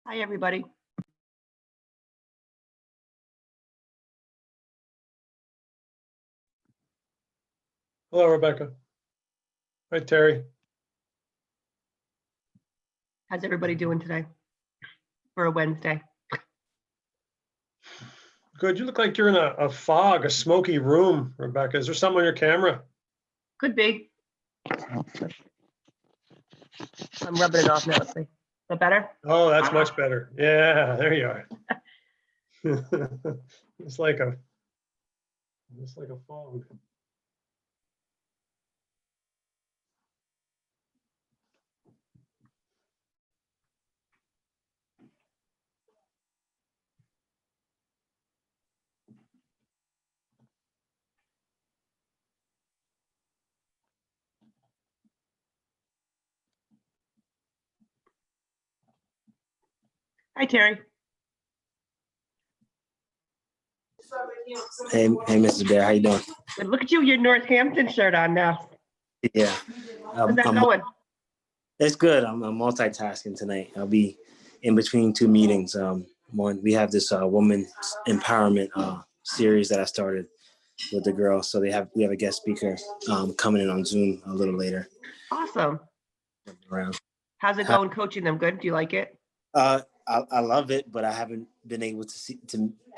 Hi, everybody. Hello, Rebecca. Hi, Terry. How's everybody doing today for a Wednesday? Good. You look like you're in a fog, a smoky room, Rebecca. Is there something on your camera? Could be. I'm rubbing it off now. Let's see. Is that better? Oh, that's much better. Yeah, there you are. It's like a fog. Hi, Terry. Hey, Mrs. Bear, how you doing? Good. Look at you, your Northampton shirt on now. Yeah, How's that going? It's good. I'm multitasking tonight. I'll be in between two meetings. We have this woman empowerment series that I started with the girls. So we have a guest speaker coming in on Zoom a little later. Awesome. Around. How's it going coaching them? Good. Do you like it? I love it, but I haven't been able to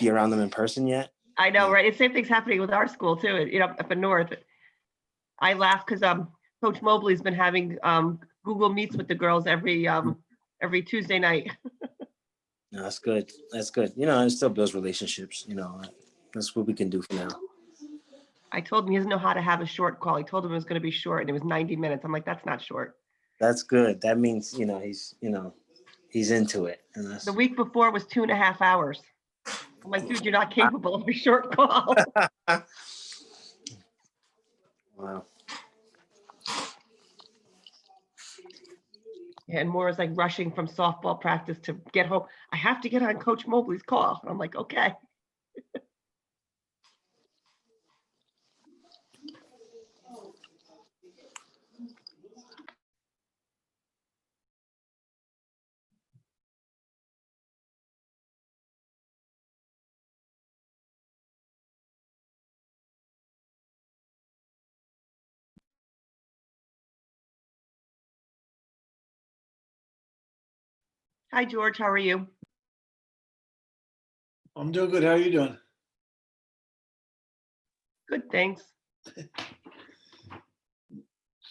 be around them in person yet. I know, right? The same thing's happening with our school too. You know, up in North. I laugh because Coach Mobley's been having Google Meets with the girls every Tuesday night. No, that's good. That's good. You know, it still builds relationships. You know, that's what we can do for now. I told him he doesn't know how to have a short call. I told him it was going to be short, and it was 90 minutes. I'm like, that's not short. That's good. That means he's into it. And that's... The week before was 2.5 hours. I'm like, dude, you're not capable of a short call. Wow. And Maura's like rushing from softball practice to get home. I have to get on Coach Mobley's call. I'm like, okay. Hi, George. How are you? I'm doing good. How are you doing? Good, thanks.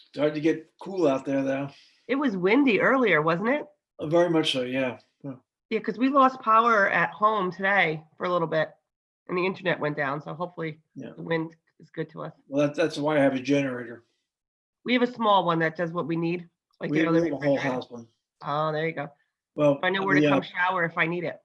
Starting to get cool out there now. It was windy earlier, wasn't it? Very much so, yeah. Yeah, because we lost power at home today for a little bit, and the internet went down. So hopefully the wind is good to us. Well, that's why I have a generator. We have a small one that does what we need. Like We the have other a whole house one. Oh, there you go. Well, I know where to come shower if I need it.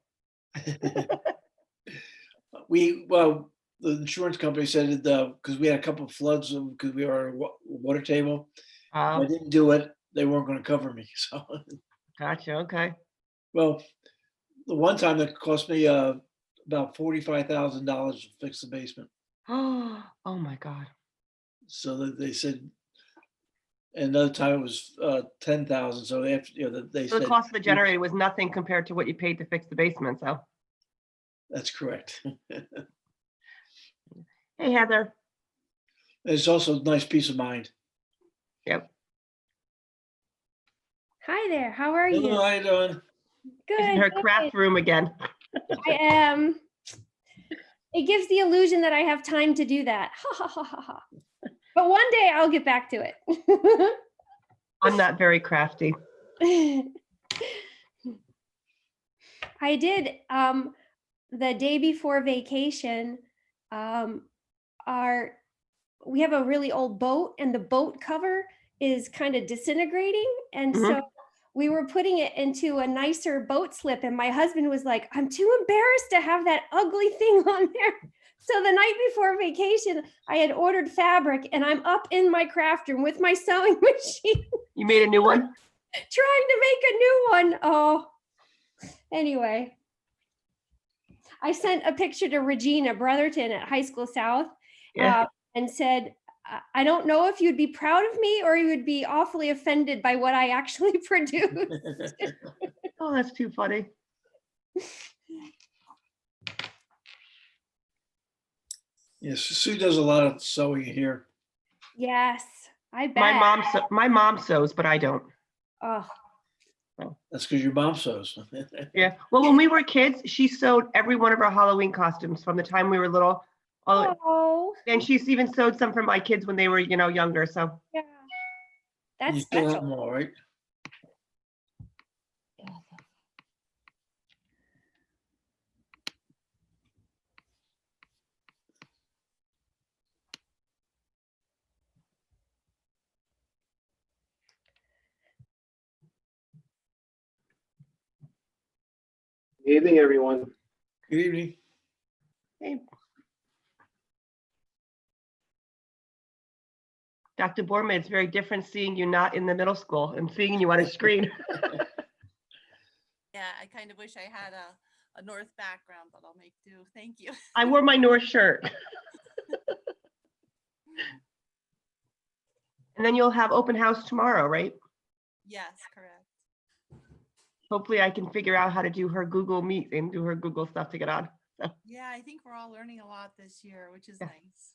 The insurance company said it because we had a couple of floods because we were on a water table. I didn't do it. They weren't going to cover me. So. Gotcha. Okay. Well, the one time that cost me about $45,000 to fix the basement. Oh my God. So that they said, and another time it was 10,000. So they have to, they So said the cost of the generator was nothing compared to what you paid to fix the basement. So that's correct. Hey, Heather. It's also a nice peace of mind. Yep. Hi there. How are you? Hello, how you doing? Good. She's in her craft room again. I am. It gives the illusion that I have time to do that. But one day I'll get back to it. I'm not very crafty. I did the day before vacation. We have a really old boat, and the boat cover is kind of disintegrating, and so we were putting it into a nicer boat slip, and my husband was like, I'm too embarrassed to have that ugly thing on there. So the night before vacation, I had ordered fabric, and I'm up in my craft room with my sewing machine. You made a new one? Trying to make a new one. Oh, anyway. I sent a picture to Regina Brotherton at High School South and said, I don't know if you'd be proud of me or you would be awfully offended by what I actually produced. Oh, that's too funny. Yes, Sue does a lot of sewing here. Yes, I bet. My mom sews, but I don't. Oh, That's because your mom sews. Yeah. Well, when we were kids, she sewed every one of our Halloween costumes from the time we were little. oh, And she's even sewed some for my kids when they were, younger. So yeah. That's You still have special. them all, right? Good evening, everyone. Good evening. hey. Dr. Borman, it's very different seeing you not in the middle school and seeing you on a screen. Yeah, I kind of wish I had a North background, but I'll make do. Thank you. I wore my North shirt. And then you'll have open house tomorrow, right? Yes, correct. Hopefully I can figure out how to do her Google Meet and do her Google stuff to get on. So, Yeah, I think we're all learning a lot this year, which is Yeah. nice.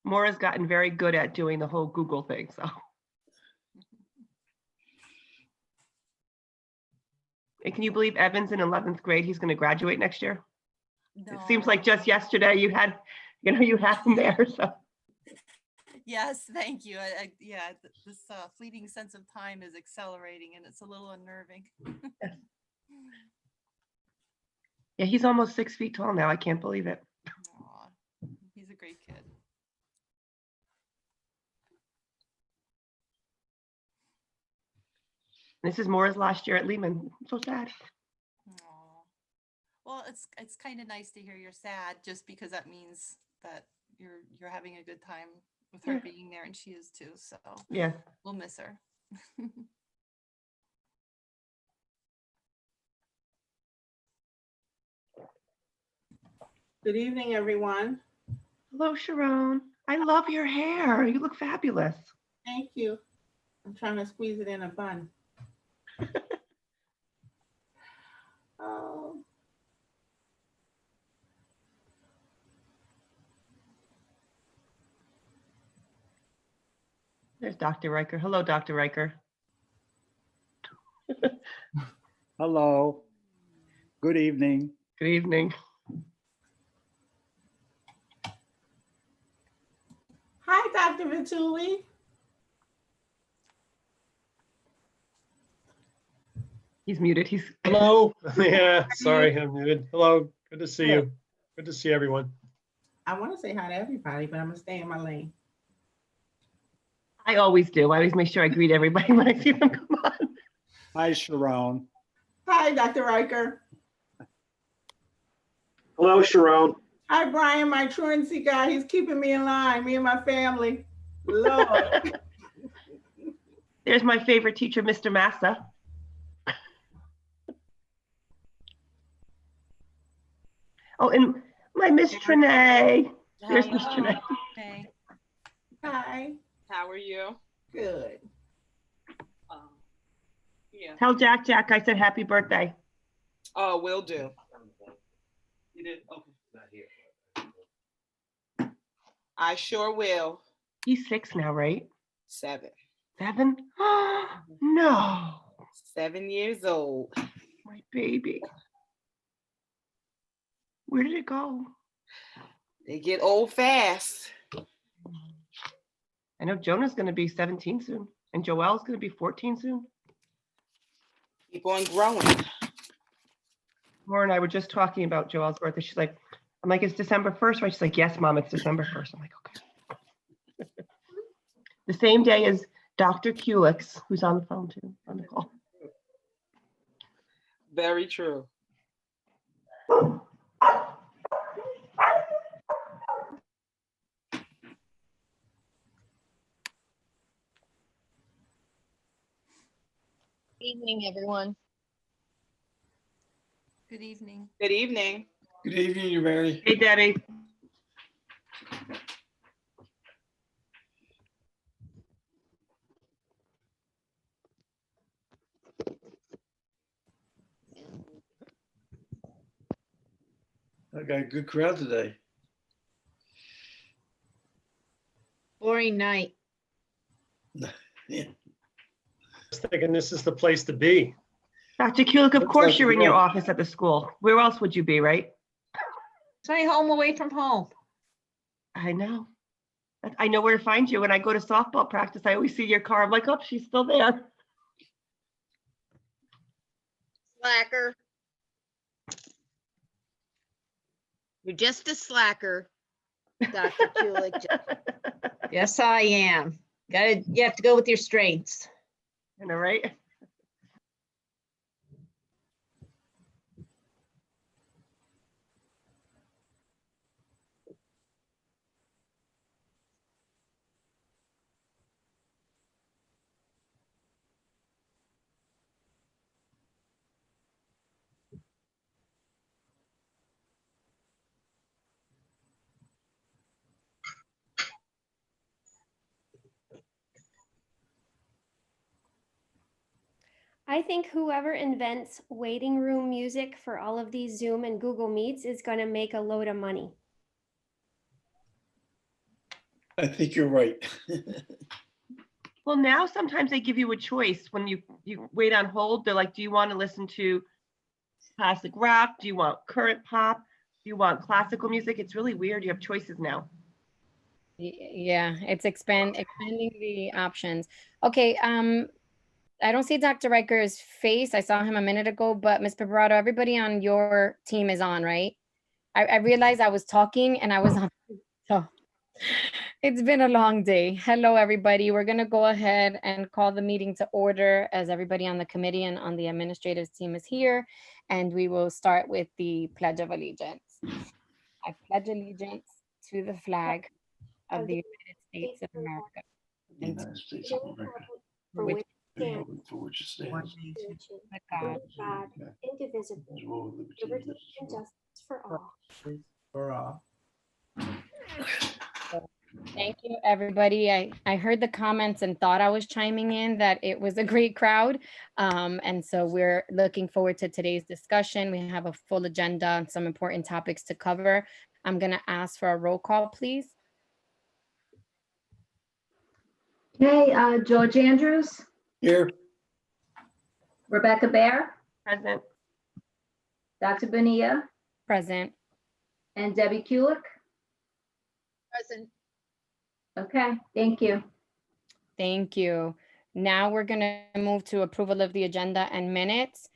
Maura's gotten very good at doing the whole Google thing. So, and can you believe Evan's in 11th grade? He's going to graduate next year. No. It seems like just yesterday you had him there. So, Yes, thank you. Yeah, this fleeting sense of time is accelerating and it's a little unnerving. yeah, he's almost 6 feet tall now. I can't believe it. Aw, he's a great kid. This is Maura's last year at Lehman. I'm so sad. Aw. Well, it's kind of nice to hear you're sad, just because that means that you're having a good time with her Yeah. being there, and she is too. So Yeah. we'll miss her. Good evening, everyone. Hello, Sharon. I love your hair. You look fabulous. Thank you. I'm trying to squeeze it in a bun. Oh, There's Dr. Riker. Hello, Dr. Riker. Hello. Good evening. Good evening. hi, Dr. Vituli. He's muted. He's Hello. Yeah, sorry, I'm muted. Hello. Good to see you. Good to see everyone. I want to say hi to everybody, but I'm going to stay in my lane. I always do. I always make sure I greet everybody when I see them come on. Hi, Sharon. Hi, Dr. Riker. Hello, Sharon. Hi, Brian, my truancy guy. He's keeping me in line, me and my family. Lord. There's my favorite teacher, Mr. Massa. Oh, and my Miss Trinae. There's Miss Trinae. Okay. Hi. How are you? Good. Yeah. Tell Jack I said happy birthday. Oh, will do. You did? Okay. I sure will. He's 6 now, right? 7. 7? No, 7 years old. my baby. Where did it go? They get old fast. I know Jonah's going to be 17 soon, and Joelle's going to be 14 soon. Keep on growing. Laura and I were just talking about Joelle's birthday. She's like, I'm like, it's December 1st, right? She's like, yes, Mom, it's December 1st. I'm like, okay. The same day as Dr. Kulix, who's on the phone too, on the call. Very true. Evening, everyone. Good evening. Good evening. Good evening, you Mary. Hey, Debbie. I got a good crowd today. Boring night. Yeah. Just thinking this is the place to be. Dr. Kulik, of Looks course like you're in your you're- office at the school. Where else would you be, right? Stay home away from home. I know. I know where to find you. When I go to softball practice, I always see your car. I'm like, oh, she's still there. Slacker. You're just a slacker, Dr. Kulik. Yes, I am. You have to go with your strengths. I know, right? I think whoever invents waiting room music for all of these Zoom and Google Meets is going to make a load of money. I think you're right. Well, now sometimes they give you a choice when you wait on hold. They're like, do you want to listen to classic rock? Do you want current pop? Do you want classical music? It's really weird. You have choices now. Yeah, it's expanding the options. Okay, I don't see Dr. Riker's face. I saw him a minute ago, but Ms. Piparato, everybody on your team is on, right? I realized I was talking and I was on. So it's been a long day. Hello, everybody. We're going to go ahead and call the meeting to order as everybody on the committee and on the administrative team is here. And we will start with the Pledge of Allegiance. I pledge allegiance to the flag of the United States of America. The United States of America. For which it For which it stands. stands, With God. God, indivisible, liberty and justice for all. For all. Thank you, everybody. I heard the comments and thought I was chiming in that it was a great crowd. And so we're looking forward to today's discussion. We have a full agenda and some important topics to cover. I'm going to ask for a roll call, please. Okay, George Andrews, Here. Rebecca Bear, Present. Dr. Bonilla, Present. and Debbie Kulik. Present. Okay, thank you. Thank you. Now we're going to move to approval of the agenda and minutes.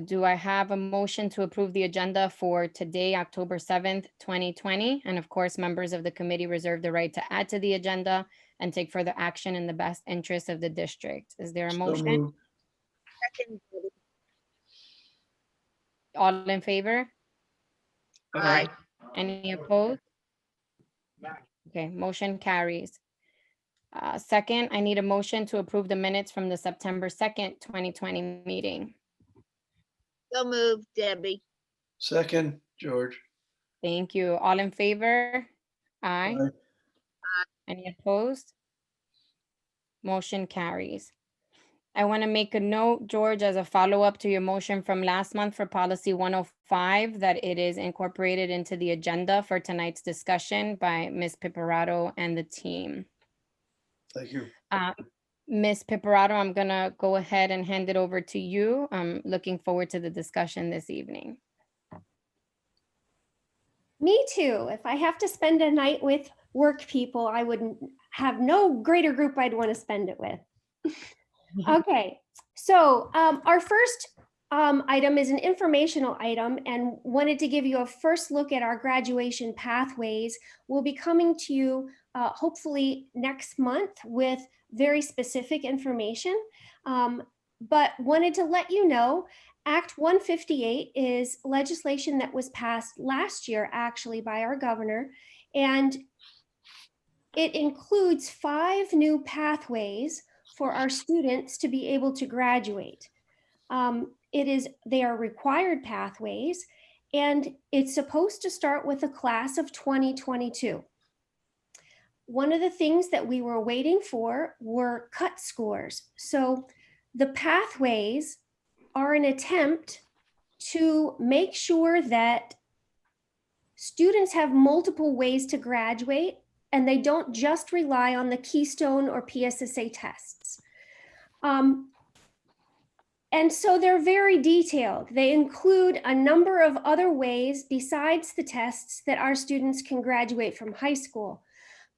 Do I have a motion to approve the agenda for today, October 7th, 2020? And of course, members of the committee reserve the right to add to the agenda and take further action in the best interest of the district. Is there a So motion? moved. Second. All in favor? Aye. Any opposed? Okay, motion carries. Second, I need a motion to approve the minutes from the September 2nd, 2020 meeting. So moved, Debbie. Second, George. Thank you. All in favor? Aye. Aye. Any opposed? Motion carries. I want to make a note, George, as a follow-up to your motion from last month for policy 105, that it is incorporated into the agenda for tonight's discussion by Ms. Piparato and the team. Thank you. Ms. Piparato, I'm going to go ahead and hand it over to you. I'm looking forward to the discussion this evening. Me too. If I have to spend a night with work people, I would have no greater group I'd want to spend it with. Okay, so our first item is an informational item and wanted to give you a first look at our graduation pathways. We'll be coming to you hopefully next month with very specific information, but wanted to let you know Act 158 is legislation that was passed last year actually by our governor, and it includes 5 new pathways for our students to be able to graduate. They are required pathways, and it's supposed to start with a class of 2022. One of the things that we were waiting for were cut scores. So the pathways are an attempt to make sure that students have multiple ways to graduate, and they don't just rely on the Keystone or PSSA tests. And so they're very detailed. They include a number of other ways besides the tests that our students can graduate from high school.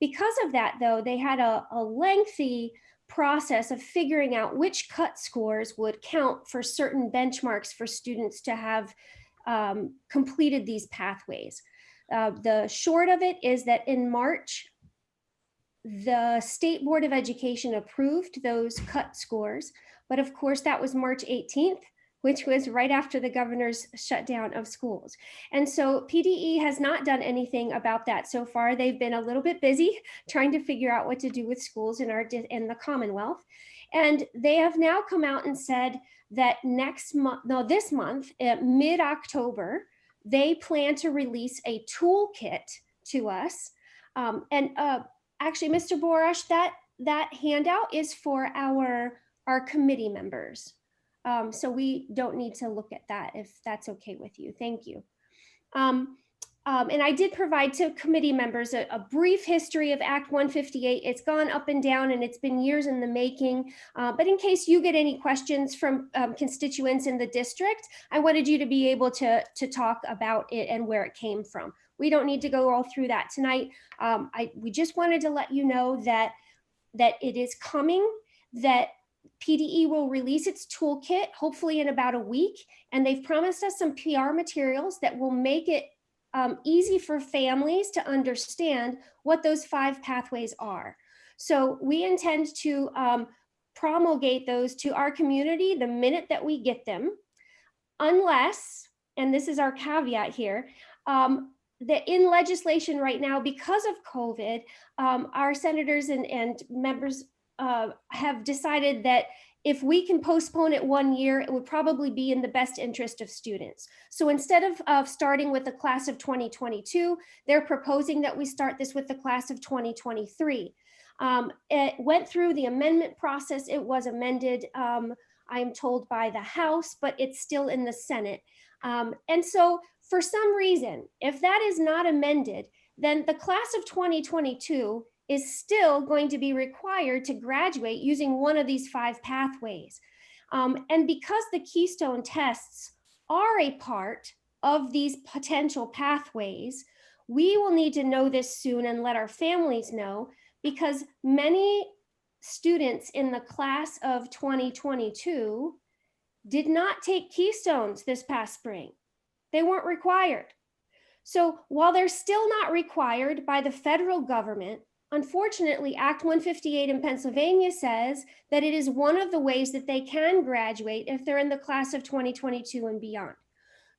Because of that, though, they had a lengthy process of figuring out which cut scores would count for certain benchmarks for students to have completed these pathways. The short of it is that in March, the State Board of Education approved those cut scores, but of course that was March 18th, which was right after the governor's shutdown of schools. And so PDE has not done anything about that so far. They've been a little bit busy trying to figure out what to do with schools in the Commonwealth. And they have now come out and said that this month, mid-October, they plan to release a toolkit to us. Actually, Mr. Borash, that handout is for our committee members. So we don't need to look at that if that's okay with you. Thank you. And I did provide to committee members a brief history of Act 158. It's gone up and down and it's been years in the making. But in case you get any questions from constituents in the district, I wanted you to be able to talk about it and where it came from. We don't need to go all through that tonight. We just wanted to let you know that it is coming, that PDE will release its toolkit, hopefully in about a week. And they've promised us some PR materials that will make it easy for families to understand what those 5 pathways are. So we intend to promulgate those to our community the minute that we get them, unless, and this is our caveat here, that in legislation right now, because of COVID, our senators and members have decided that if we can postpone it 1 year, it would probably be in the best interest of students. So instead of starting with the class of 2022, they're proposing that we start this with the class of 2023. It went through the amendment process. It was amended, I'm told, by the House, but it's still in the Senate. And so for some reason, if that is not amended, then the class of 2022 is still going to be required to graduate using one of these 5 pathways. And because the Keystone tests are a part of these potential pathways, we will need to know this soon and let our families know, because many students in the class of 2022 did not take Keystones this past spring. They weren't required. So while they're still not required by the federal government, unfortunately, Act 158 in Pennsylvania says that it is one of the ways that they can graduate if they're in the class of 2022 and beyond.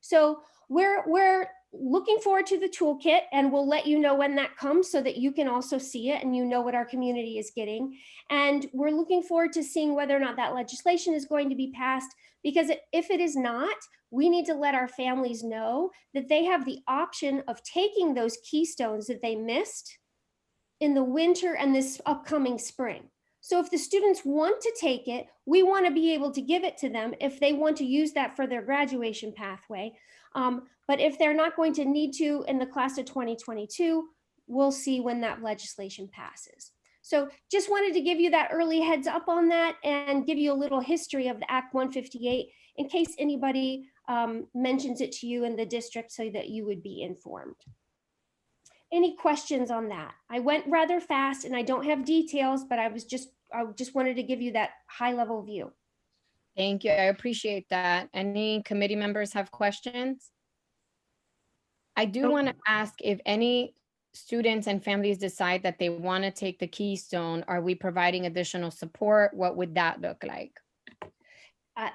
So we're looking forward to the toolkit, and we'll let you know when that comes so that you can also see it and you know what our community is getting. And we're looking forward to seeing whether or not that legislation is going to be passed, because if it is not, we need to let our families know that they have the option of taking those Keystones that they missed in the winter and this upcoming spring. So if the students want to take it, we want to be able to give it to them if they want to use that for their graduation pathway. But if they're not going to need to in the class of 2022, we'll see when that legislation passes. So just wanted to give you that early heads up on that and give you a little history of the Act 158 in case anybody mentions it to you in the district so that you would be informed. Any questions on that? I went rather fast and I don't have details, but I just wanted to give you that high level view. Thank you. I appreciate that. Any committee members have questions? I do want to ask if any students and families decide that they want to take the Keystone, are we providing additional support? What would that look like?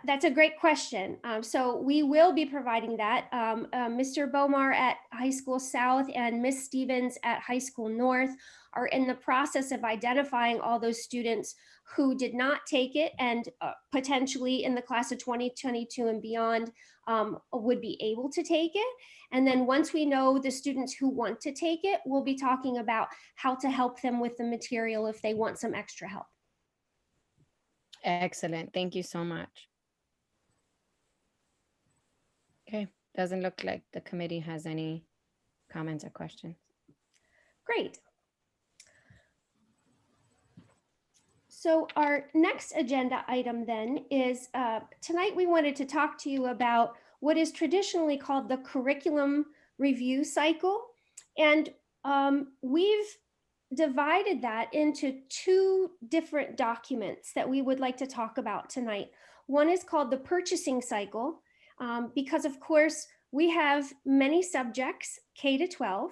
That's a great question. So we will be providing that. Mr. Bomar at High School South and Miss Stevens at High School North are in the process of identifying all those students who did not take it and potentially in the class of 2022 and beyond would be able to take it. And then once we know the students who want to take it, we'll be talking about how to help them with the material if they want some extra help. Excellent. Thank you so much. Okay, doesn't look like the committee has any comments or questions. Great. So our next agenda item then is, tonight we wanted to talk to you about what is traditionally called the curriculum review cycle. And we've divided that into two different documents that we would like to talk about tonight. One is called the purchasing cycle, because of course we have many subjects, K to 12,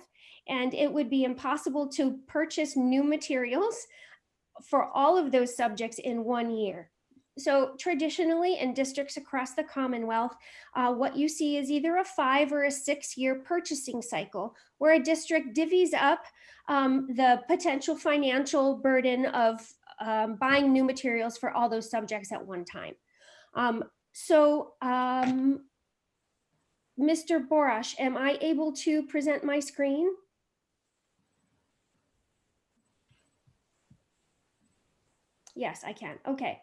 and it would be impossible to purchase new materials for all of those subjects in 1 year. So traditionally in districts across the Commonwealth, what you see is either a 5 or a 6 year purchasing cycle where a district divvies up the potential financial burden of buying new materials for all those subjects at one time. Mr. Borash, am I able to present my screen? Yes, I can. Okay.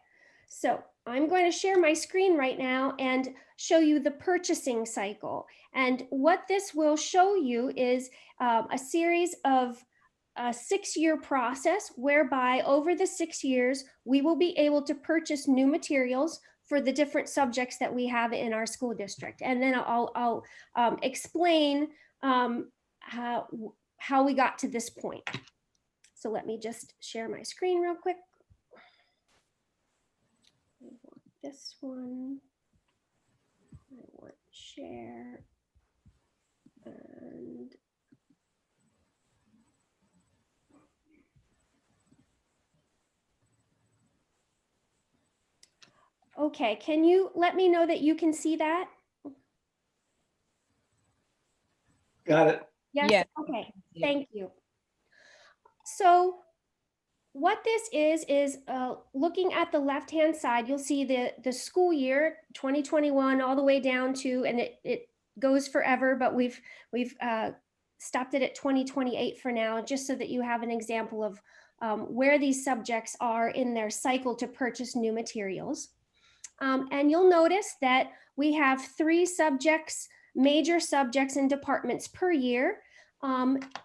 So I'm going to share my screen right now and show you the purchasing cycle. And what this will show you is a series of a 6-year process whereby over the 6 years, we will be able to purchase new materials for the different subjects that we have in our school district. And then I'll explain how we got to this point. So let me just share my screen real quick. I want this one. I want share. And okay, can you let me know that you can see that? Got it. Yes. Yeah. Okay. Thank you. So what this is looking at the left-hand side, you'll see the school year 2021 all the way down to, and it goes forever, but we've stopped it at 2028 for now, just so that you have an example of where these subjects are in their cycle to purchase new materials. And you'll notice that we have 3 subjects, major subjects and departments per year.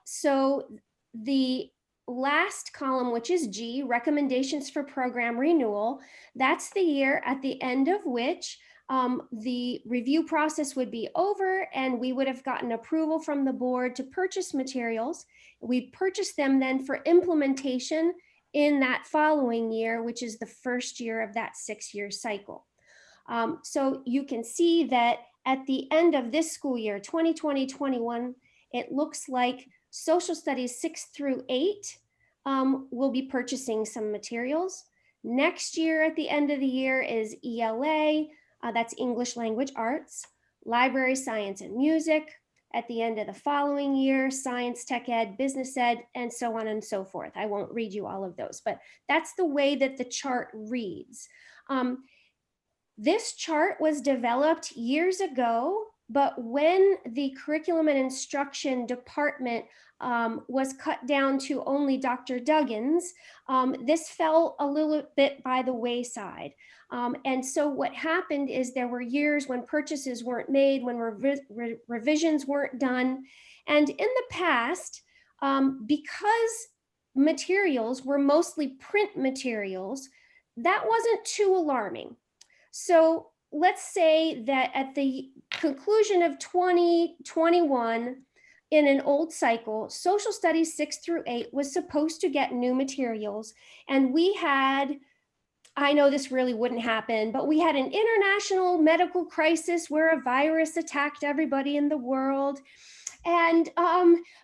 So the last column, which is G, recommendations for program renewal, that's the year at the end of which the review process would be over and we would have gotten approval from the board to purchase materials. We'd purchase them then for implementation in that following year, which is the first year of that 6-year cycle. So you can see that at the end of this school year, 2020-21, it looks like social studies 6 through 8 will be purchasing some materials. Next year at the end of the year is ELA, that's English Language Arts, library, science, and music. At the end of the following year, science, tech ed, business ed, and so on and so forth. I won't read you all of those, but that's the way that the chart reads. This chart was developed years ago, but when the curriculum and instruction department was cut down to only Dr. Duggan's, this fell a little bit by the wayside. And so what happened is there were years when purchases weren't made, when revisions weren't done. And in the past, because materials were mostly print materials, that wasn't too alarming. So let's say that at the conclusion of 2021, in an old cycle, social studies 6 through 8 was supposed to get new materials. And we had, I know this really wouldn't happen, but we had an international medical crisis where a virus attacked everybody in the world. And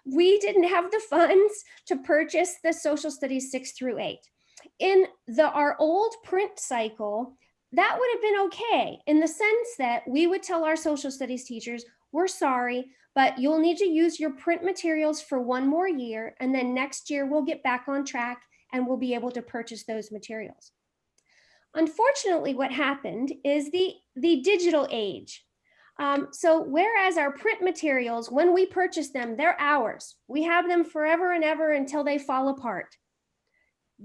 we didn't have the funds to purchase the social studies 6 through 8. In our old print cycle, that would have been okay in the sense that we would tell our social studies teachers, we're sorry, but you'll need to use your print materials for 1 more year. And then next year we'll get back on track and we'll be able to purchase those materials. Unfortunately, what happened is the digital age. So whereas our print materials, when we purchase them, they're ours. We have them forever and ever until they fall apart.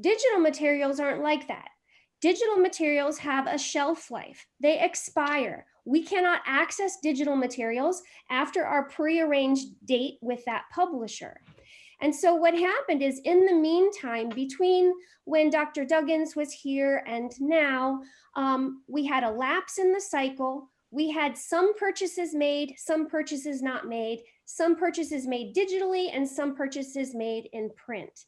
Digital materials aren't like that. digital materials have a shelf life. They expire. We cannot access digital materials after our prearranged date with that publisher. And so what happened is, in the meantime, between when Dr. Duggins was here and now, we had a lapse in the cycle. We had some purchases made, some purchases not made, some purchases made digitally, and some purchases made in print.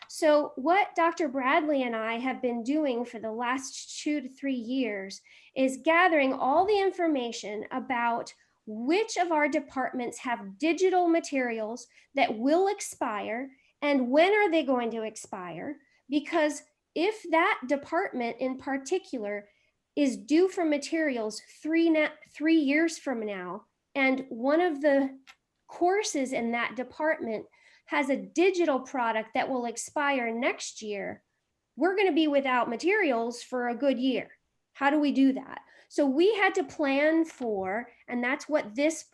So what Dr. Bradley and I have been doing for the last 2 to 3 years is gathering all the information about which of our departments have digital materials that will expire and when are they going to expire. Because if that department in particular is due for materials 3 years from now, and one of the courses in that department has a digital product that will expire next year, we're going to be without materials for a good year. How do we do that? So we had to plan for, and that's what this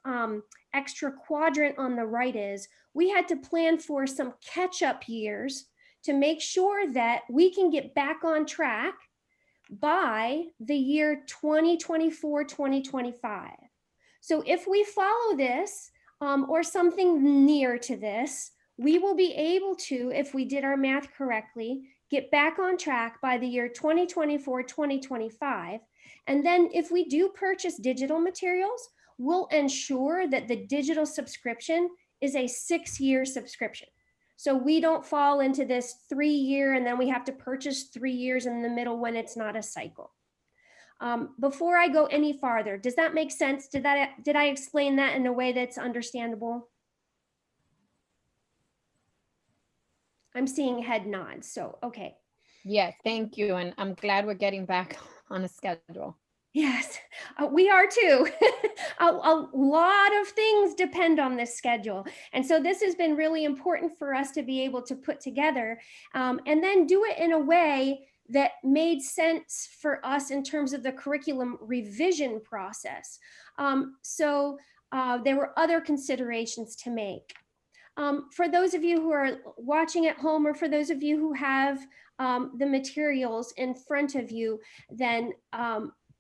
extra quadrant on the right is, we had to plan for some catch-up years to make sure that we can get back on track by the year 2024, 2025. So if we follow this or something near to this, we will be able to, if we did our math correctly, get back on track by the year 2024, 2025. And then if we do purchase digital materials, we'll ensure that the digital subscription is a 6-year subscription. So we don't fall into this 3-year and then we have to purchase 3 years in the middle when it's not a cycle. Before I go any farther, does that make sense? Did I explain that in a way that's understandable? I'm seeing head nods, so okay. Yes, thank you. And I'm glad we're getting back on a schedule. Yes, we are too. a lot of things depend on this schedule. And so this has been really important for us to be able to put together and then do it in a way that made sense for us in terms of the curriculum revision process. There were other considerations to make. For those of you who are watching at home, or for those of you who have the materials in front of you, then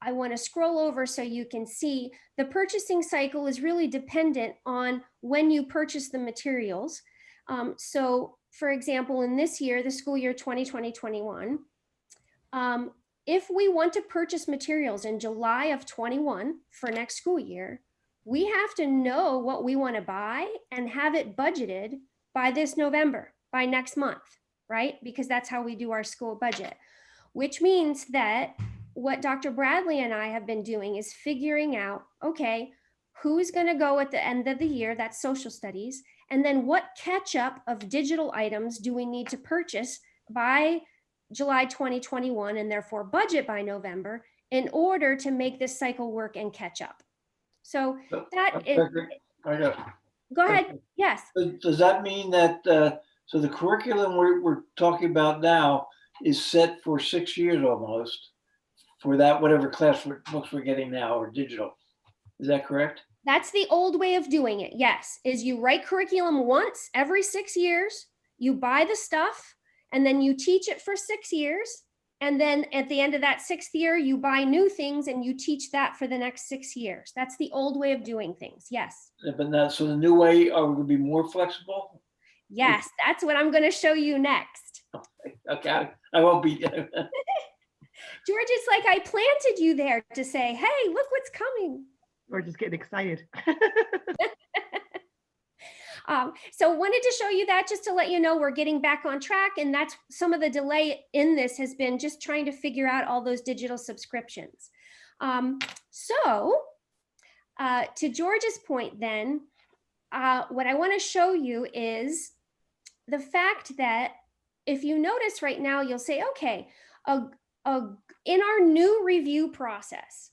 I want to scroll over so you can see the purchasing cycle is really dependent on when you purchase the materials. So for example, in this year, the school year 2020-21, if we want to purchase materials in July of 21 for next school year, we have to know what we want to buy and have it budgeted by this November, by next month, right? Because that's how we do our school budget, which means that what Dr. Bradley and I have been doing is figuring out, okay, who's going to go at the end of the year, that's social studies, and then what catch up of digital items do we need to purchase by July 2021 and therefore budget by November in order to make this cycle work and catch up. So that is, go ahead. Yes. Does that mean that, so the curriculum we're talking about now is set for 6 years almost for that, whatever class books we're getting now or digital? Is that correct? That's the old way of doing it. Yes. Is you write curriculum once every 6 years, you buy the stuff, and then you teach it for 6 years. And then at the end of that 6th year, you buy new things and you teach that for the next 6 years. That's the old way of doing things. Yes. But now, so the new way, are we going to be more flexible? Yes, that's what I'm going to show you next. Okay, I won't be. George, it's like I planted you there to say, hey, look what's coming. We're just getting excited. So wanted to show you that just to let you know we're getting back on track, and that's some of the delay in this has been just trying to figure out all those digital subscriptions. To George's point then, what I want to show you is the fact that if you notice right now, you'll say, okay, in our new review process,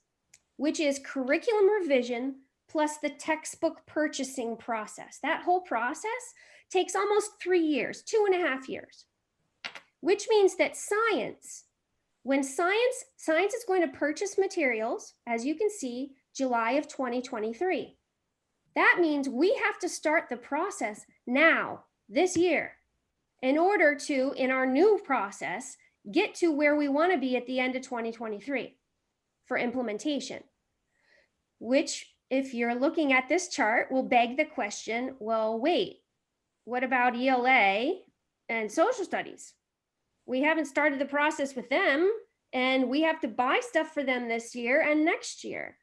which is curriculum revision plus the textbook purchasing process. That whole process takes almost 3 years, 2.5 years, which means that when science is going to purchase materials, as you can see, July of 2023. That means we have to start the process now, this year, in order to, in our new process, get to where we want to be at the end of 2023 for implementation, which, if you're looking at this chart, will beg the question, well, wait, what about ELA and social studies? We haven't started the process with them, and we have to buy stuff for them this year and next year.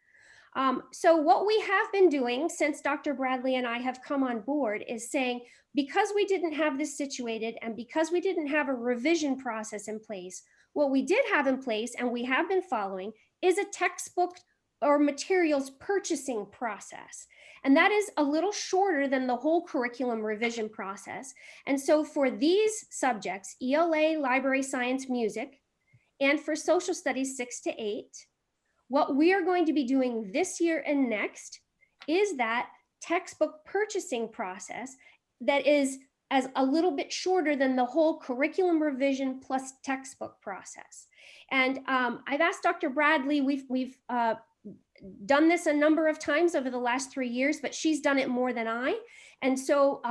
So what we have been doing since Dr. Bradley and I have come on board is saying, because we didn't have this situated and because we didn't have a revision process in place, what we did have in place and we have been following is a textbook or materials purchasing process. And that is a little shorter than the whole curriculum revision process. And so for these subjects, ELA, library science, music, and for social studies 6 to 8, what we are going to be doing this year and next is that textbook purchasing process that is as a little bit shorter than the whole curriculum revision plus textbook process. And I've asked Dr. Bradley, we've done this a number of times over the last 3 years, but she's done it more than I. And so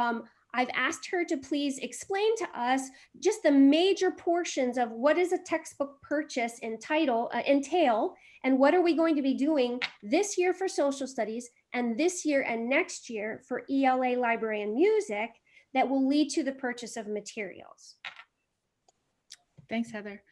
I've asked her to please explain to us just the major portions of what is a textbook purchase entail, and what are we going to be doing this year for social studies and this year and next year for ELA, library, and music that will lead to the purchase of materials. Thanks, Heather.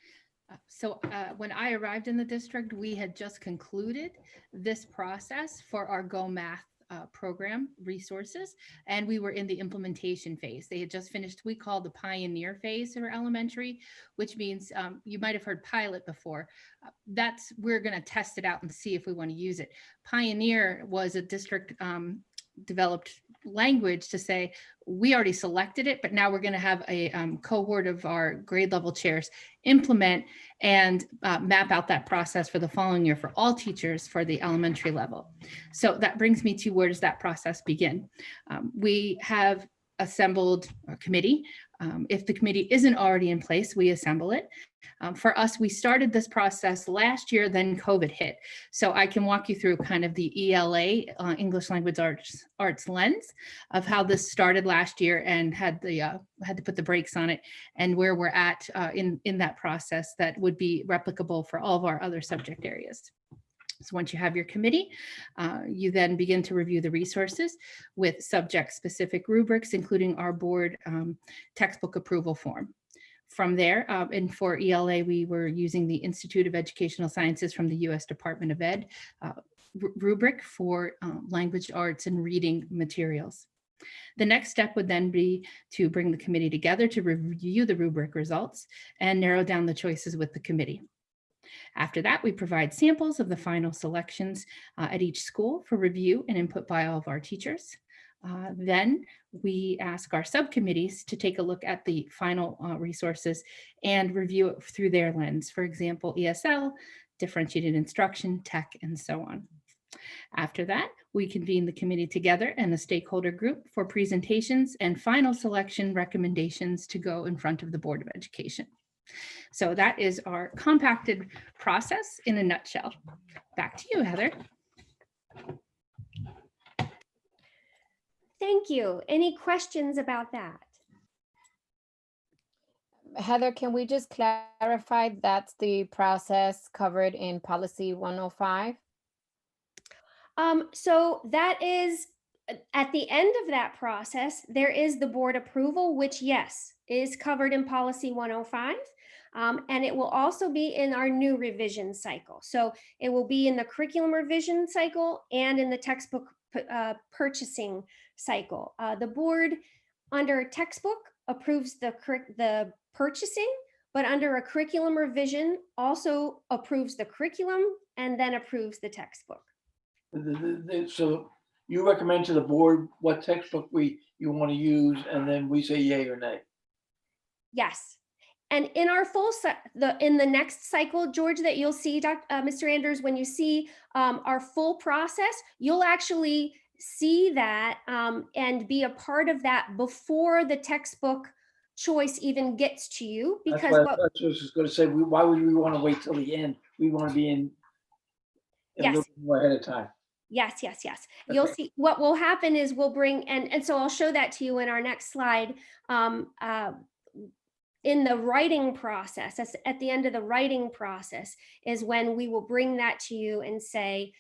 So when I arrived in the district, we had just concluded this process for our Go Math program resources, and we were in the implementation phase. They had just finished, we call the pioneer phase for elementary, which means you might have heard pilot before. We're going to test it out and see if we want to use it. Pioneer was a district developed language to say, we already selected it, but now we're going to have a cohort of our grade level chairs implement and map out that process for the following year for all teachers for the elementary level. So that brings me to, where does that process begin? We have assembled a committee. If the committee isn't already in place, we assemble it. For us, we started this process last year, then COVID hit. So I can walk you through kind of the ELA, English Language Arts lens of how this started last year and had to put the brakes on it, and where we're at in that process that would be replicable for all of our other subject areas. So once you have your committee, you then begin to review the resources with subject-specific rubrics, including our board textbook approval form. From there, and for ELA, we were using the Institute of Educational Sciences from the U.S. Department of Ed rubric for language arts and reading materials. The next step would then be to bring the committee together to review the rubric results and narrow down the choices with the committee. After that, we provide samples of the final selections at each school for review and input by all of our teachers. Then we ask our subcommittees to take a look at the final resources and review it through their lens. For example, ESL, differentiated instruction, tech, and so on. After that, we convene the committee together and the stakeholder group for presentations and final selection recommendations to go in front of the Board of Education. So that is our compacted process in a nutshell. Back to you, Heather. Thank you. Any questions about that? Heather, can we just clarify that's the process covered in policy 105? So that is, at the end of that process, there is the board approval, which, yes, is covered in policy 105. And it will also be in our new revision cycle. So it will be in the curriculum revision cycle and in the textbook purchasing cycle. The board under textbook approves the purchasing, but under a curriculum revision also approves the curriculum and then approves the textbook. So you recommend to the board what textbook you want to use, and then we say yay or nay. Yes. And in our full in the next cycle, George, that you'll see, Mr. Anders, when you see our full process, you'll actually see that and be a part of that before the textbook choice even gets to you. Because that's what I was just going to say. Why would we want to wait till the end? We want to be in a little bit more ahead of time. Yes, yes, yes. Okay. You'll see what will happen is we'll bring, and so I'll show that to you in our next slide. in the writing process, at the end of the writing process is when we will bring that to you and say,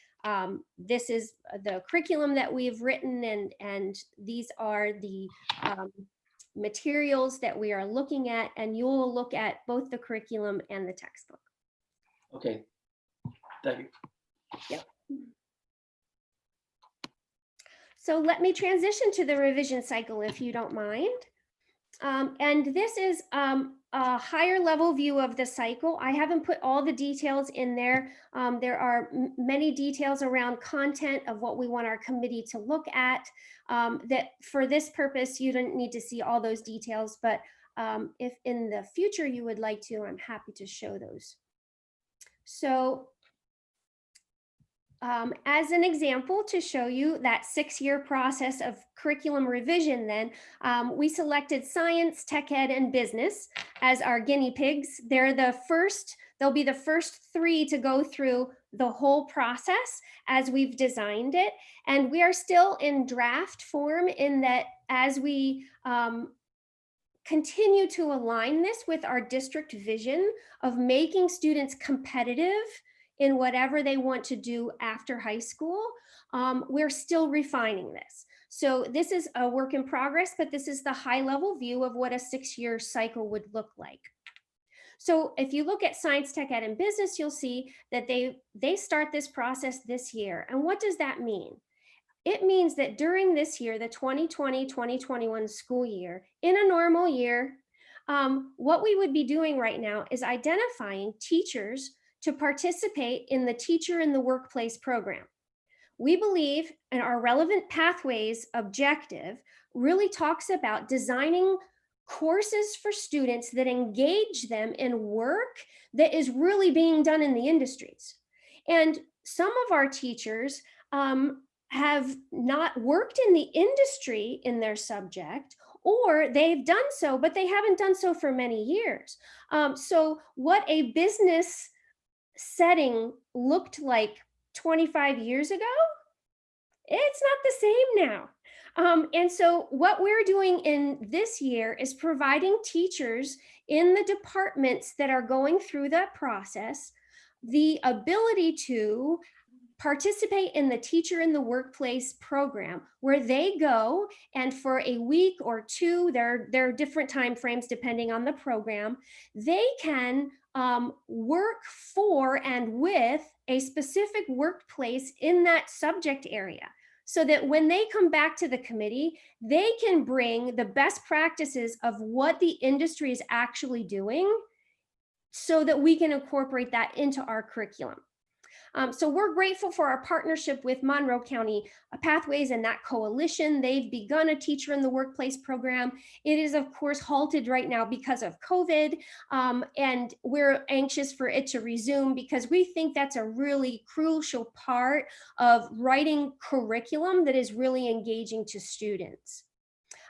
this is the curriculum that we've written, and these are the materials that we are looking at, and you'll look at both the curriculum and the textbook. Okay, thank you. Yep. So let me transition to the revision cycle, if you don't mind. And this is a higher level view of the cycle. I haven't put all the details in there. There are many details around content of what we want our committee to look at. That for this purpose, you don't need to see all those details, but if in the future you would like to, I'm happy to show those. So as an example to show you that 6-year process of curriculum revision, then we selected science, tech ed, and business as our guinea pigs. They'll be the first 3 to go through the whole process as we've designed it. And we are still in draft form in that as we continue to align this with our district vision of making students competitive in whatever they want to do after high school, we're still refining this. So this is a work in progress, but this is the high level view of what a 6-year cycle would look like. So if you look at science, tech ed, and business, you'll see that they start this process this year. And what does that mean? It means that during this year, the 2020-2021 school year, in a normal year, what we would be doing right now is identifying teachers to participate in the Teacher in the Workplace program. We believe in our relevant pathways objective really talks about designing courses for students that engage them in work that is really being done in the industries. And some of our teachers have not worked in the industry in their subject, or they've done so, but they haven't done so for many years. So what a business setting looked like 25 years ago, it's not the same now. And so what we're doing in this year is providing teachers in the departments that are going through that process the ability to participate in the Teacher in the Workplace program, where they go and for a week or 2, there are different time frames depending on the program, they can work for and with a specific workplace in that subject area, so that when they come back to the committee, they can bring the best practices of what the industry is actually doing so that we can incorporate that into our curriculum. So we're grateful for our partnership with Monroe County Pathways and that coalition. They've begun a Teacher in the Workplace program. It is, of course, halted right now because of COVID, and we're anxious for it to resume because we think that's a really crucial part of writing curriculum that is really engaging to students.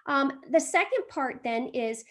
The second part then is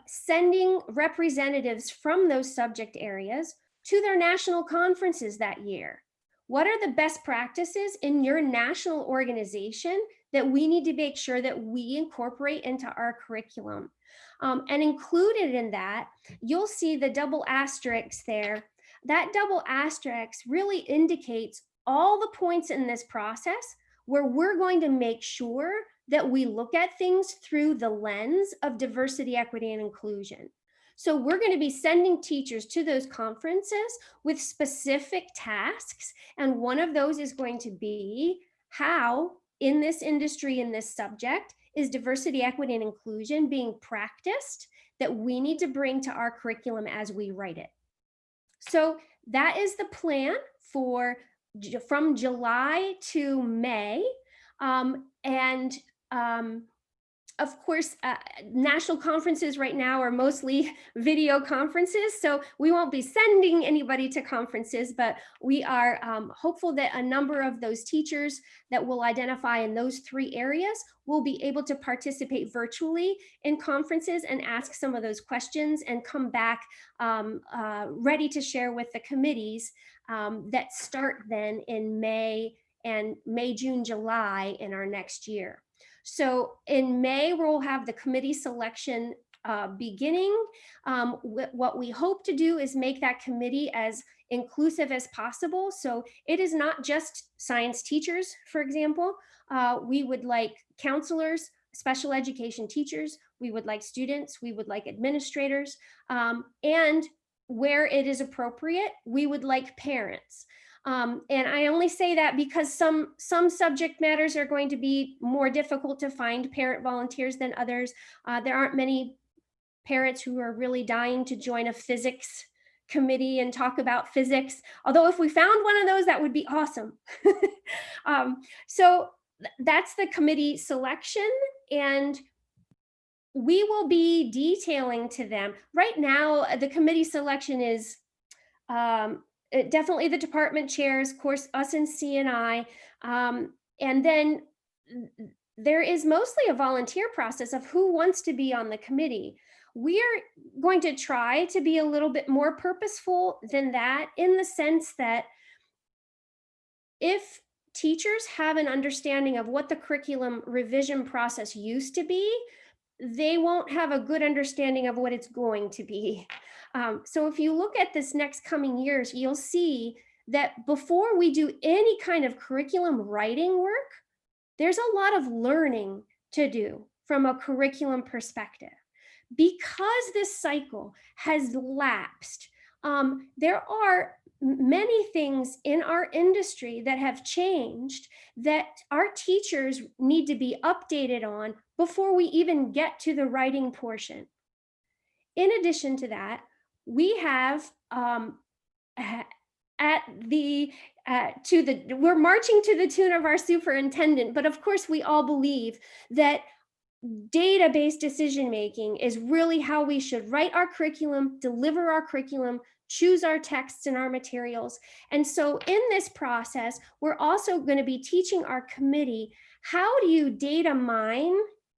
sending representatives from those subject areas to their national conferences that year. What are the best practices in your national organization that we need to make sure that we incorporate into our curriculum? And included in that, you'll see the double asterisk there. That double asterisk really indicates all the points in this process where we're going to make sure that we look at things through the lens of diversity, equity, and inclusion. So we're going to be sending teachers to those conferences with specific tasks. And one of those is going to be how in this industry, in this subject, is diversity, equity, and inclusion being practiced that we need to bring to our curriculum as we write it. So that is the plan for from July to May. Of course, national conferences right now are mostly video conferences, so we won't be sending anybody to conferences, but we are hopeful that a number of those teachers that we'll identify in those 3 areas will be able to participate virtually in conferences and ask some of those questions and come back ready to share with the committees that start then in May, June, July in our next year. So in May, we'll have the committee selection beginning. What we hope to do is make that committee as inclusive as possible. So it is not just science teachers, for example. We would like counselors, special education teachers, we would like students, we would like administrators, and where it is appropriate, we would like parents. And I only say that because some subject matters are going to be more difficult to find parent volunteers than others. There aren't many parents who are really dying to join a physics committee and talk about physics. Although if we found one of those, that would be awesome. So that's the committee selection, and we will be detailing to them. Right now, the committee selection is definitely the department chairs, of course, us and CNI, and then there is mostly a volunteer process of who wants to be on the committee. We are going to try to be a little bit more purposeful than that, in the sense that if teachers have an understanding of what the curriculum revision process used to be, they won't have a good understanding of what it's going to be. So if you look at this next coming years, you'll see that before we do any kind of curriculum writing work, there's a lot of learning to do from a curriculum perspective. Because this cycle has lapsed, there are many things in our industry that have changed that our teachers need to be updated on before we even get to the writing portion. In addition to that, we have we're marching to the tune of our superintendent, but of course we all believe that data-based decision-making is really how we should write our curriculum, deliver our curriculum, choose our texts and our materials. And so in this process, we're also going to be teaching our committee, how do you data mine?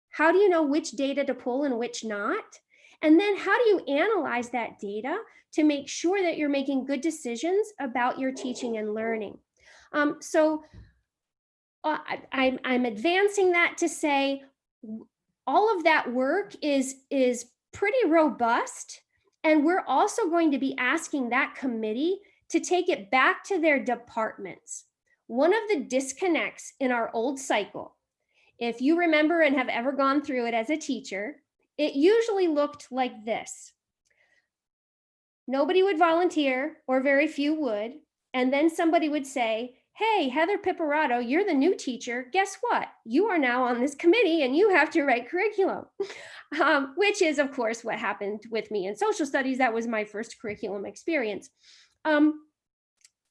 How do you know which data to pull and which not? And then how do you analyze that data to make sure that you're making good decisions about your teaching and learning? I'm advancing that to say, all of that work is pretty robust, and we're also going to be asking that committee to take it back to their departments. One of the disconnects in our old cycle, if you remember and have ever gone through it as a teacher, it usually looked like this. Nobody would volunteer, or very few would, and then somebody would say, hey, Heather Piparato, you're the new teacher. Guess what? You are now on this committee and you have to write curriculum, which is, of course, what happened with me in social studies. That was my first curriculum experience. And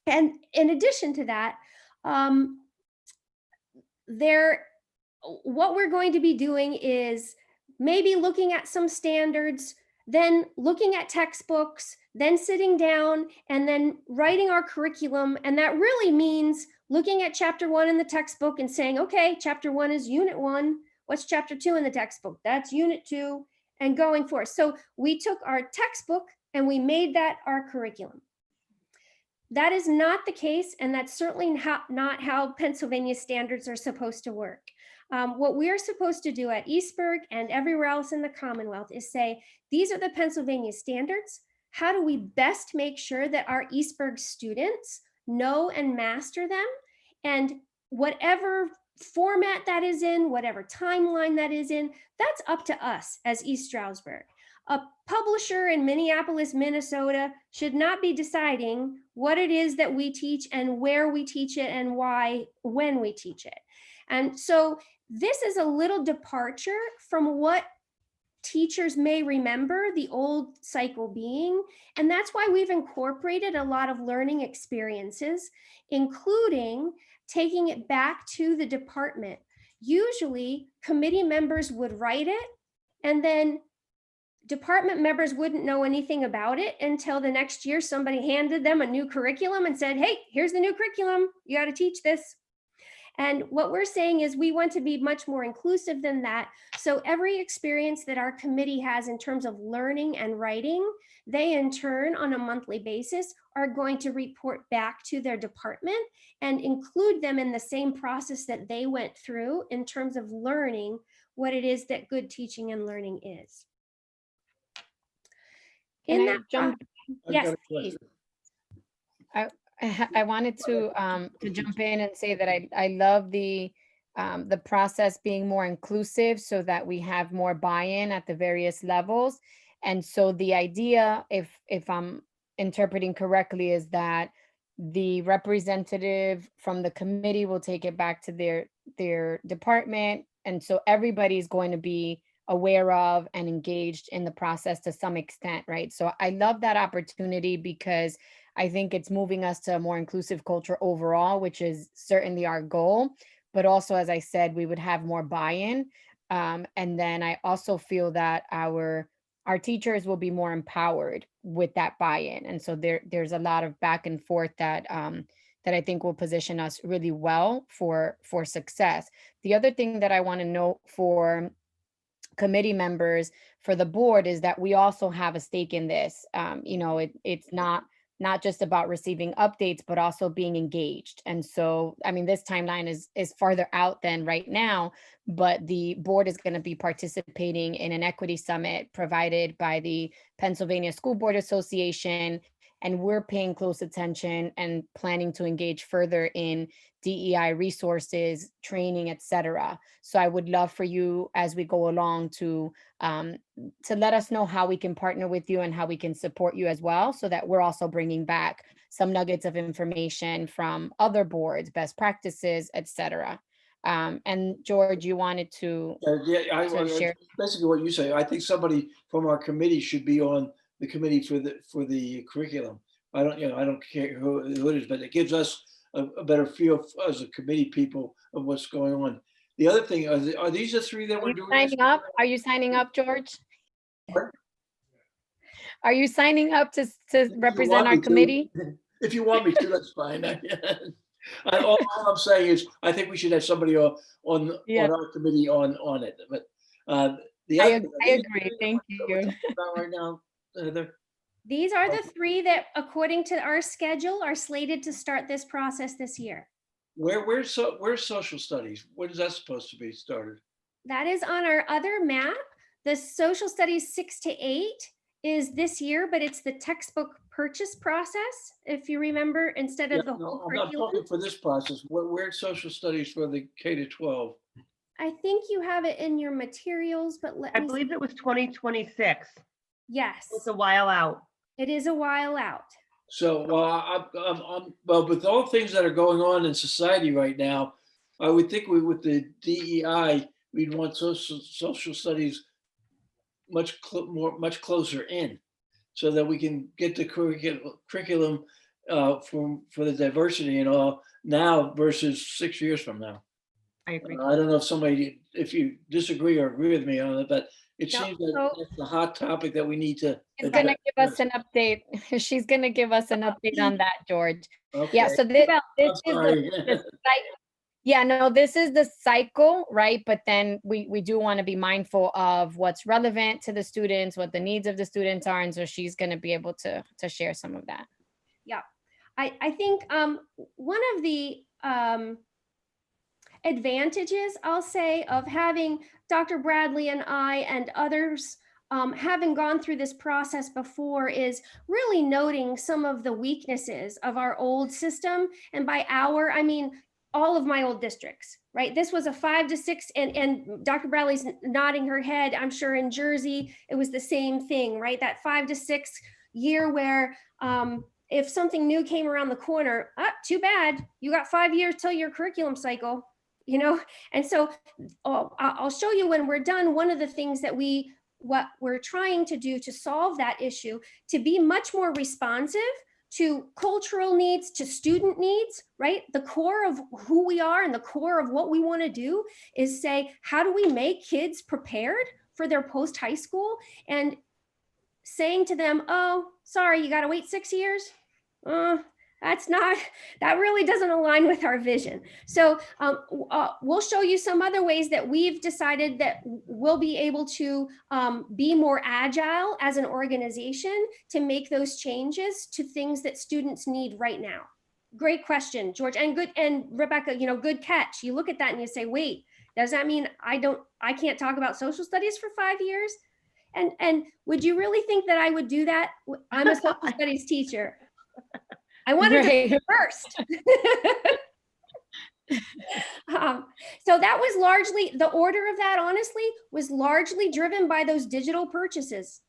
in addition to that, what we're going to be doing is maybe looking at some standards, then looking at textbooks, then sitting down and then writing our curriculum. And that really means looking at chapter 1 in the textbook and saying, okay, chapter 1 is unit 1. What's chapter 2 in the textbook? That's unit 2, and going forth. So we took our textbook and we made that our curriculum. That is not the case, and that's certainly not how Pennsylvania standards are supposed to work. What we are supposed to do at Eastburg and everywhere else in the Commonwealth is say, these are the Pennsylvania standards. How do we best make sure that our Eastburg students know and master them? And whatever format that is in, whatever timeline that is in, that's up to us as East Stroudsburg. A publisher in Minneapolis, Minnesota should not be deciding what it is that we teach and where we teach it and why, when we teach it. And so this is a little departure from what teachers may remember the old cycle being. And that's why we've incorporated a lot of learning experiences, including taking it back to the department. Usually committee members would write it, and then department members wouldn't know anything about it until the next year somebody handed them a new curriculum and said, hey, here's the new curriculum, you got to teach this. And what we're saying is we want to be much more inclusive than that. So every experience that our committee has in terms of learning and writing, they in turn on a monthly basis are going to report back to their department and include them in the same process that they went through in terms of learning what it is that good teaching and learning is. Can In I that, jump? I've yes, got a please. question. I wanted to jump in and say that I love the process being more inclusive so that we have more buy-in at the various levels. And so the idea, if I'm interpreting correctly, is that the representative from the committee will take it back to their department. And so everybody's going to be aware of and engaged in the process to some extent, right? So I love that opportunity because I think it's moving us to a more inclusive culture overall, which is certainly our goal. But also, as I said, we would have more buy-in. And then I also feel that our teachers will be more empowered with that buy-in. And so there's a lot of back and forth that I think will position us really well for success. The other thing that I want to note for committee members, for the board, is that we also have a stake in this. It's not just about receiving updates, but also being engaged. And so, I mean, this timeline is farther out than right now, but the board is going to be participating in an equity summit provided by the Pennsylvania School Board Association. And we're paying close attention and planning to engage further in DEI resources, training, et cetera. So I would love for you, as we go along, to let us know how we can partner with you and how we can support you as well, so that we're also bringing back some nuggets of information from other boards, best practices, et cetera. And George, you wanted to share. Basically what you say. I think somebody from our committee should be on the committee for the curriculum. I don't care who it is, but it gives us a better feel as a committee people of what's going on. The other thing, are these the three that we're doing? Signing up? Are you signing up, George? Are you signing up to represent our committee? If you want me to, that's fine. All I'm saying is, I think we should have somebody on our committee on it. But the other thing, I agree. Thank you. Right now, Heather. These are the three that, according to our schedule, are slated to start this process this year. Where's social studies? When is that supposed to be started? That is on our other map. The social studies 6 to 8 is this year, but it's the textbook purchase process, if you remember, instead of the whole I'm not curriculum. talking for this process. Where's social studies for the K to 12? I think you have it in your materials, but I believe it was 2026. Yes. It's a while out. It is a while out. So, well, with all things that are going on in society right now, I would think with the DEI, we'd want social studies much closer in, so that we can get the curriculum for the diversity and all now versus 6 years from now. I agree. I don't know if you disagree or agree with me on it, but it seems like that's the hot topic that we need to. She's going to give us an update. She's going to give us an update on that, George. Okay. Yeah, so this is this is the cycle, right? But then we do want to be mindful of what's relevant to the students, what the needs of the students are. And so she's going to be able to share some of that. Yeah, I think one of the advantages, I'll say, of having Dr. Bradley and I and others having gone through this process before is really noting some of the weaknesses of our old system. And by our, I mean all of my old districts, right? This was a 5 to 6, and Dr. Bradley's nodding her head. I'm sure in Jersey, it was the same thing, right? That 5 to 6 year where if something new came around the corner, too bad, you got 5 years till your curriculum cycle, you know? And so I'll show you when we're done, one of the things that what we're trying to do to solve that issue, to be much more responsive to cultural needs, to student needs, right? The core of who we are and the core of what we want to do is say, how do we make kids prepared for their post-high school? And saying to them, oh, sorry, you got to wait 6 years? That really doesn't align with our vision. So we'll show you some other ways that we've decided that we'll be able to be more agile as an organization to make those changes to things that students need right now. Great question, George, and Rebecca, good catch. You look at that and you say, wait, does that mean I can't talk about social studies for 5 years? And would you really think that I would do that? I'm a social studies teacher. I wanted to Right. be first. So that was largely, the order of that, honestly, was largely driven by those digital purchases.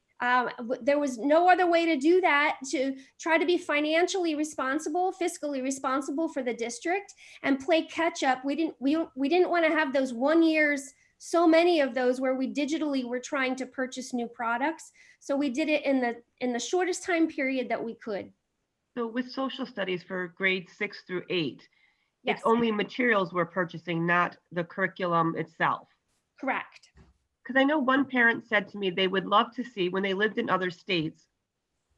There was no other way to do that, to try to be financially responsible, fiscally responsible for the district and play catch up. We didn't want to have those 1 years, so many of those where we digitally were trying to purchase new products. So we did it in the shortest time period that we could. So with social studies for grades 6 through 8, Yes. it's only materials we're purchasing, not the curriculum itself. Correct. Because I know one parent said to me they would love to see, when they lived in other states,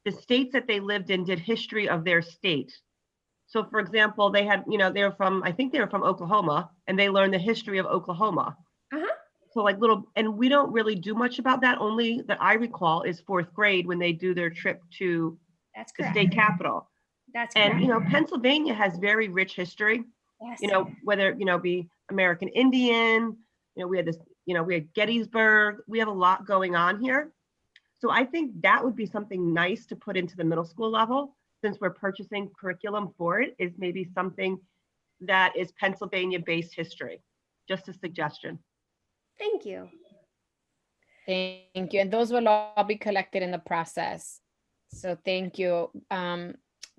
the states that they lived in did history of their state. So for example, they had, they were from, I think they were from Oklahoma, and they learned the history of Oklahoma. So like and we don't really do much about that. Only that I recall is 4th grade when they do their trip to the state capitol. That's correct. correct. And Pennsylvania has very rich history. Yes. Whether be American Indian, we had this, we had Gettysburg. We have a lot going on here. So I think that would be something nice to put into the middle school level, since we're purchasing curriculum for it, is maybe something that is Pennsylvania-based history. Just a suggestion. Thank you. Thank you. And those will all be collected in the process. So thank you.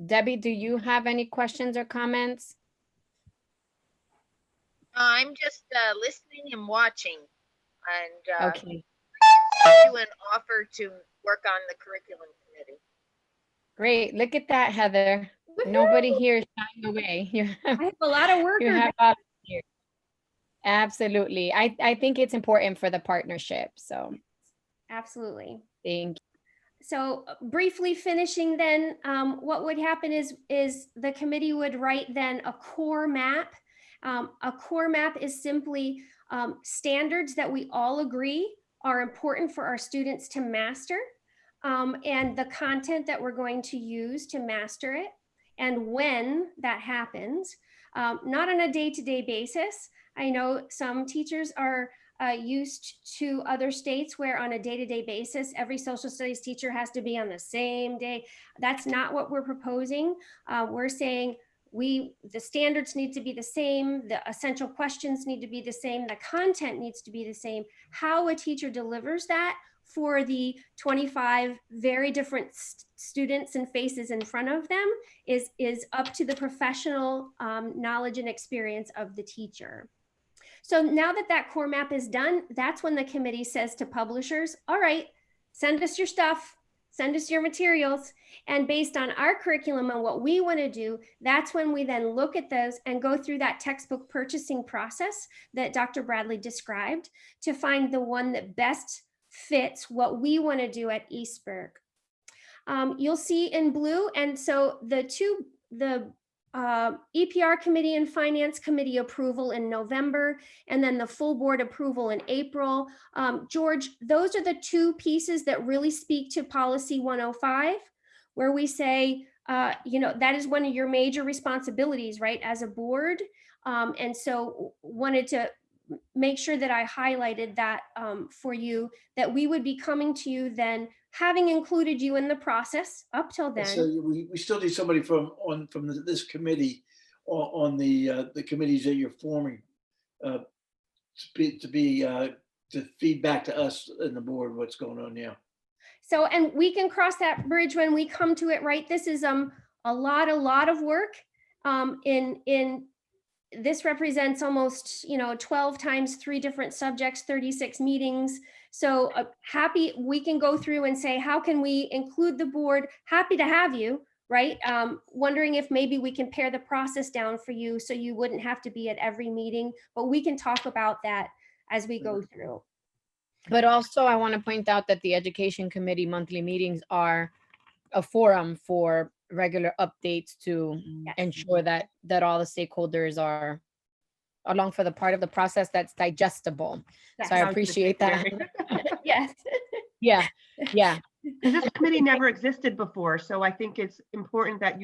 Debbie, do you have any questions or comments? I'm just listening and watching, and Okay, do an offer to work on the curriculum committee. great. Look at that, Heather. Nobody here is shying away. I have a lot of work. You have volunteers. Absolutely. I think it's important for the partnership. So Absolutely. thank you. So briefly finishing then, what would happen is the committee would write then a core map. A core map is simply standards that we all agree are important for our students to master, and the content that we're going to use to master it, and when that happens, not on a day-to-day basis. I know some teachers are used to other states where on a day-to-day basis, every social studies teacher has to be on the same day. That's not what we're proposing. We're saying the standards need to be the same, the essential questions need to be the same, the content needs to be the same. How a teacher delivers that for the 25 very different students and faces in front of them is up to the professional knowledge and experience of the teacher. So now that that core map is done, that's when the committee says to publishers, all right, send us your stuff, send us your materials. And based on our curriculum and what we want to do, that's when we then look at those and go through that textbook purchasing process that Dr. Bradley described to find the one that best fits what we want to do at Eastburg. You'll see in blue, and so the EPR committee and finance committee approval in November, and then the full board approval in April. George, those are the two pieces that really speak to policy 105, where we say, that is one of your major responsibilities, right, as a board. And so wanted to make sure that I highlighted that for you, that we would be coming to you then, having included you in the process up till then. So we still need somebody from this committee on the committees that you're forming to feed back to us and the board what's going on now. So, and we can cross that bridge when we come to it, right? This is a lot of work. This represents almost 12 times 3 different subjects, 36 meetings. So happy we can go through and say, how can we include the board? Happy to have you, right? Wondering if maybe we can pare the process down for you so you wouldn't have to be at every meeting, but we can talk about that as we go through. But also I want to point out that the education committee monthly meetings are a forum for regular updates to ensure that all the stakeholders are along for the part of the process that's digestible. So I appreciate that. Yes. Yeah. This committee never existed before, so I think it's important that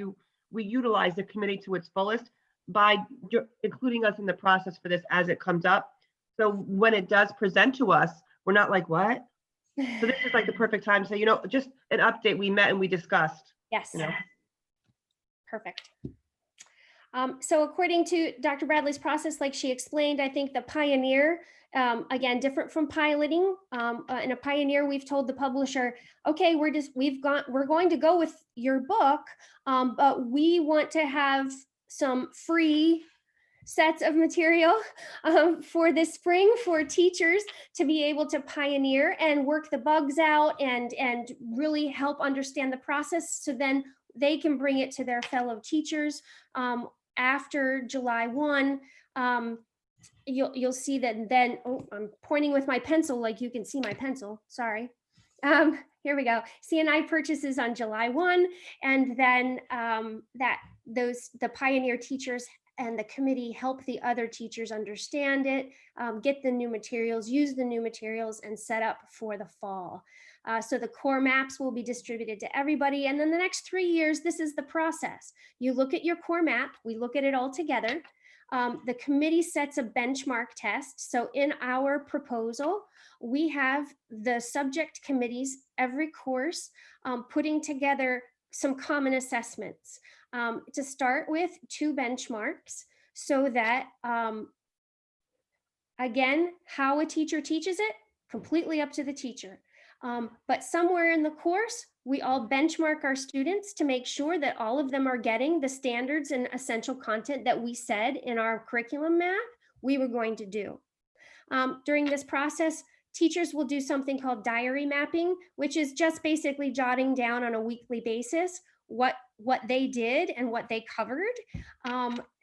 we utilize the committee to its fullest by including us in the process for this as it comes up. So when it does present to us, we're not like, what? So this is like the perfect time. So, just an update. We met and we discussed. Yes. You know. Perfect. So according to Dr. Bradley's process, like she explained, I think the pioneer, again, different from piloting. In a pioneer, we've told the publisher, okay, we're going to go with your book, but we want to have some free sets of material for this spring for teachers to be able to pioneer and work the bugs out and really help understand the process, so then they can bring it to their fellow teachers. After July 1, you'll see that then, oh, I'm pointing with my pencil like you can see my pencil, sorry. Here we go. CNI purchases on July 1, and then the pioneer teachers and the committee help the other teachers understand it, get the new materials, use the new materials, and set up for the fall. So the core maps will be distributed to everybody. And then the next 3 years, this is the process. You look at your core map, we look at it all together. The committee sets a benchmark test. So in our proposal, we have the subject committees every course putting together some common assessments to start with 2 benchmarks, so that, again, how a teacher teaches it, completely up to the teacher. But somewhere in the course, we all benchmark our students to make sure that all of them are getting the standards and essential content that we said in our curriculum map we were going to do. During this process, teachers will do something called diary mapping, which is just basically jotting down on a weekly basis what they did and what they covered,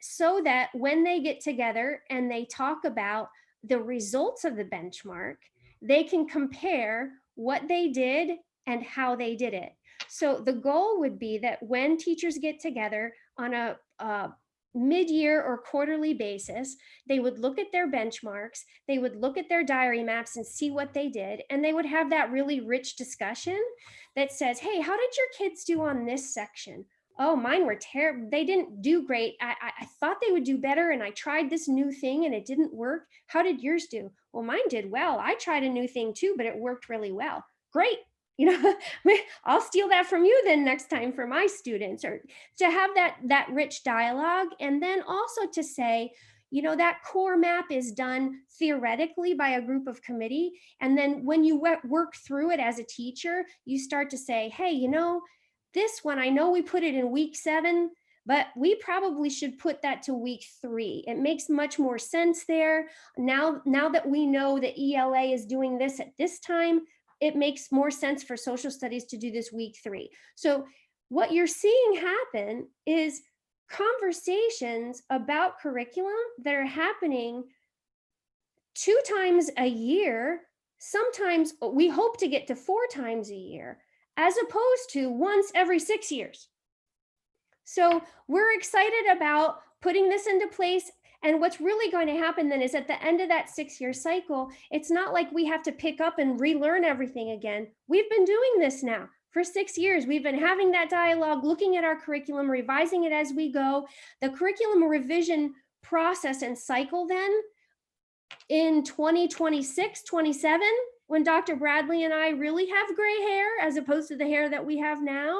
so that when they get together and they talk about the results of the benchmark, they can compare what they did and how they did it. So the goal would be that when teachers get together on a mid-year or quarterly basis, they would look at their benchmarks, they would look at their diary maps and see what they did, and they would have that really rich discussion that says, hey, how did your kids do on this section? Oh, mine were terrible. They didn't do great. I thought they would do better, and I tried this new thing and it didn't work. How did yours do? Well, mine did well. I tried a new thing too, but it worked really well. Great. I'll steal that from you then next time for my students, or to have that rich dialogue. And then also to say, that core map is done theoretically by a group of committee. And then when you work through it as a teacher, you start to say, hey, this one, I know we put it in week 7, but we probably should put that to week 3. It makes much more sense there. Now that we know that ELA is doing this at this time, it makes more sense for social studies to do this week 3. So what you're seeing happen is conversations about curriculum that are happening 2 times a year. Sometimes we hope to get to 4 times a year, as opposed to once every 6 years. So we're excited about putting this into place. And what's really going to happen then is at the end of that 6-year cycle, it's not like we have to pick up and relearn everything again. We've been doing this now for 6 years. We've been having that dialogue, looking at our curriculum, revising it as we go. The curriculum revision process and cycle then in 2026, 27, when Dr. Bradley and I really have gray hair as opposed to the hair that we have now,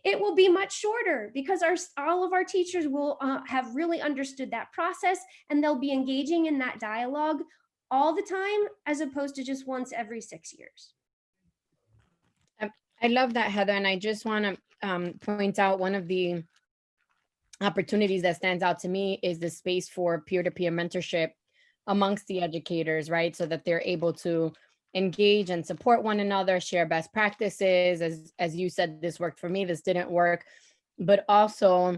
it will be much shorter, because all of our teachers will have really understood that process, and they'll be engaging in that dialogue all the time, as opposed to just once every 6 years. I love that, Heather. And I just want to point out one of the opportunities that stands out to me is the space for peer-to-peer mentorship amongst the educators, right? So that they're able to engage and support one another, share best practices. As you said, this worked for me, this didn't work, but also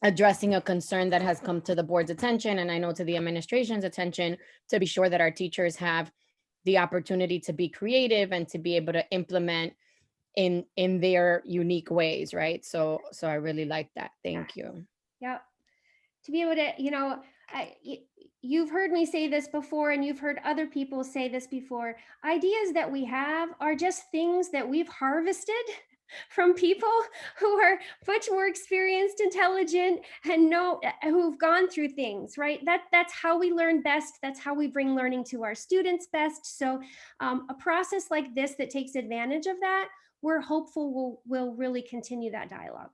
addressing a concern that has come to the board's attention, and I know to the administration's attention, to be sure that our teachers have the opportunity to be creative and to be able to implement in their unique ways, right? So I really like that. Thank you. Yeah. To be able to, you've heard me say this before, and you've heard other people say this before. Ideas that we have are just things that we've harvested from people who are much more experienced, intelligent, and know who've gone through things, right? That's how we learn best. That's how we bring learning to our students best. So a process like this that takes advantage of that, we're hopeful will really continue that dialogue.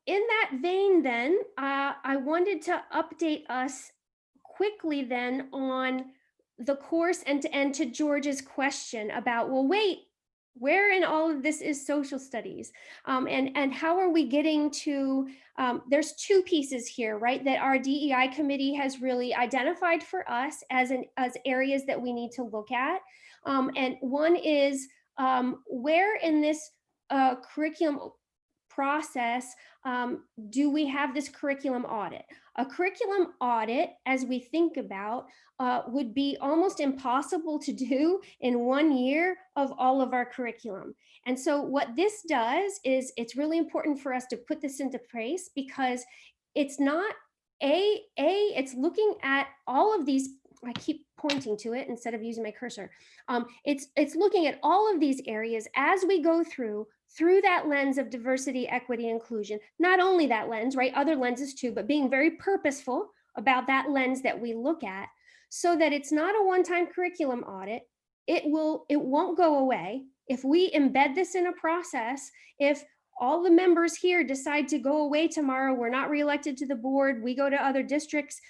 In that vein, then, I wanted to update us quickly then on the course and to George's question about, well, wait, where in all of this is social studies? And how are we getting to, there's two pieces here, right? That our DEI committee has really identified for us as areas that we need to look at. And one is where in this curriculum process do we have this curriculum audit? A curriculum audit, as we think about, would be almost impossible to do in 1 year of all of our curriculum. And so what this does is it's really important for us to put this into place, because it's not it's looking at all of these. I keep pointing to it instead of using my cursor. It's looking at all of these areas as we go through that lens of diversity, equity, inclusion. Not only that lens, right? Other lenses too, but being very purposeful about that lens that we look at, so that it's not a one-time curriculum audit. It won't go away. If we embed this in a process, if all the members here decide to go away tomorrow, we're not reelected to the board, we go to other districts,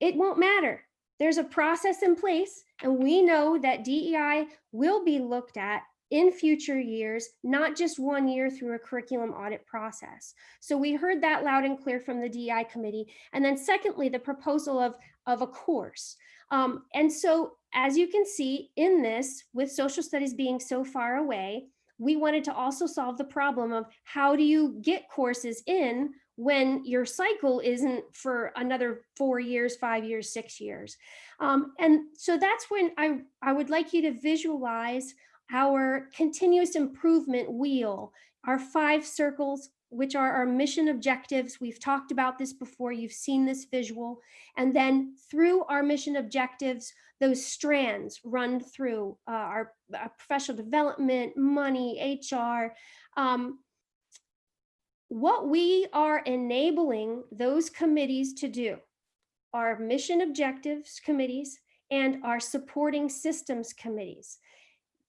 it won't matter. There's a process in place, and we know that DEI will be looked at in future years, not just 1 year through a curriculum audit process. So we heard that loud and clear from the DEI committee. And then secondly, the proposal of a course. And so as you can see in this, with social studies being so far away, we wanted to also solve the problem of how do you get courses in when your cycle isn't for another 4 years, 5 years, 6 years. And so that's when I would like you to visualize our continuous improvement wheel, our 5 circles, which are our mission objectives. We've talked about this before, you've seen this visual. And then through our mission objectives, those strands run through our professional development, money, HR. What we are enabling those committees to do, our mission objectives committees and our supporting systems committees,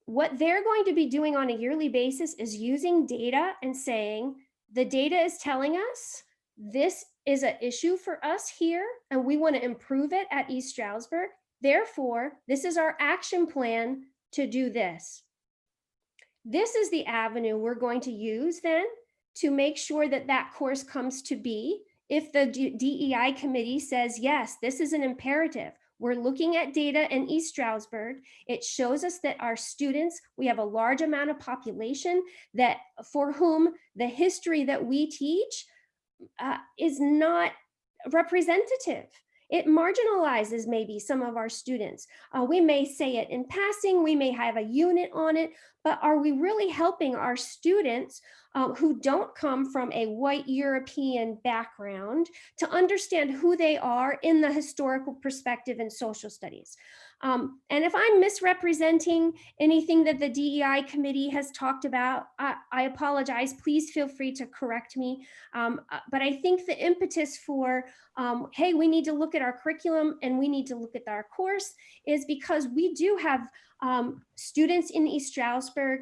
what they're going to be doing on a yearly basis is using data and saying, the data is telling us this is an issue for us here, and we want to improve it at East Stroudsburg. Therefore, this is our action plan to do this. This is the avenue we're going to use then to make sure that that course comes to be. If the DEI committee says, yes, this is an imperative, we're looking at data in East Stroudsburg. It shows us that our students, we have a large amount of population that for whom the history that we teach is not representative. It marginalizes maybe some of our students. We may say it in passing, we may have a unit on it, but are we really helping our students who don't come from a white European background to understand who they are in the historical perspective in social studies? And if I'm misrepresenting anything that the DEI committee has talked about, I apologize. Please feel free to correct me. But I think the impetus for, hey, we need to look at our curriculum and we need to look at our course is because we do have students in East Stroudsburg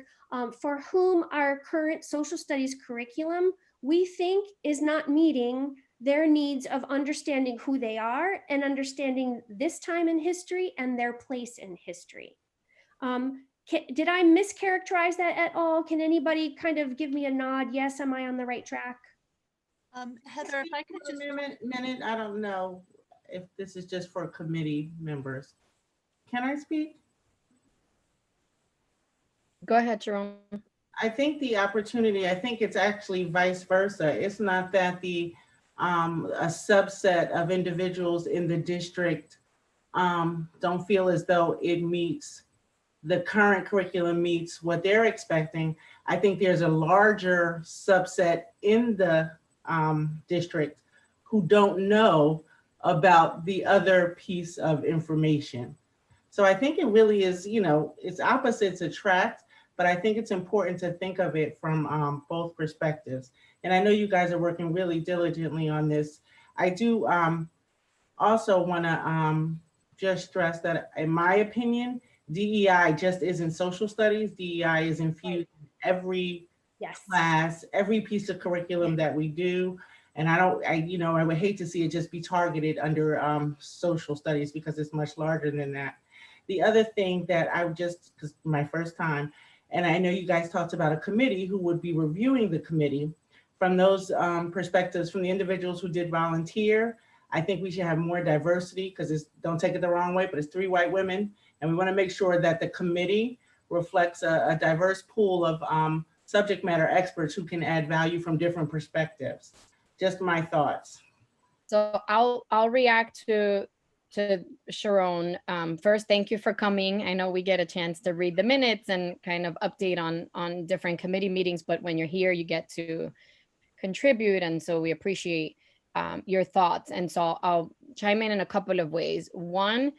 for whom our current social studies curriculum, we think, is not meeting their needs of understanding who they are and understanding this time in history and their place in history. Did I mischaracterize that at all? Can anybody kind of give me a nod? Yes, am I on the right track? Heather, if I could just minute, I don't know if this is just for committee members. Can I speak? Go ahead, Jerome. I think the opportunity, I think it's actually vice versa. It's not that the a subset of individuals in the district don't feel as though it meets the current curriculum meets what they're expecting. I think there's a larger subset in the district who don't know about the other piece of information. So I think it really is, it's opposites attract, but I think it's important to think of it from both perspectives. And I know you guys are working really diligently on this. I do also want to just stress that, in my opinion, DEI just isn't social studies. DEI is infused in every class, every piece of curriculum that we do. And I would hate to see it just be targeted under social studies because it's much larger than that. The other thing that because my first time, and I know you guys talked about a committee who would be reviewing the committee from those perspectives, from the individuals who did volunteer. I think we should have more diversity because don't take it the wrong way, but it's 3 white women. And we want to make sure that the committee reflects a diverse pool of subject matter experts who can add value from different perspectives. Just my thoughts. So I'll react to Sharon. First, thank you for coming. I know we get a chance to read the minutes and kind of update on different committee meetings, but when you're here, you get to contribute. And so we appreciate your thoughts. And so I'll chime in a couple of ways. One,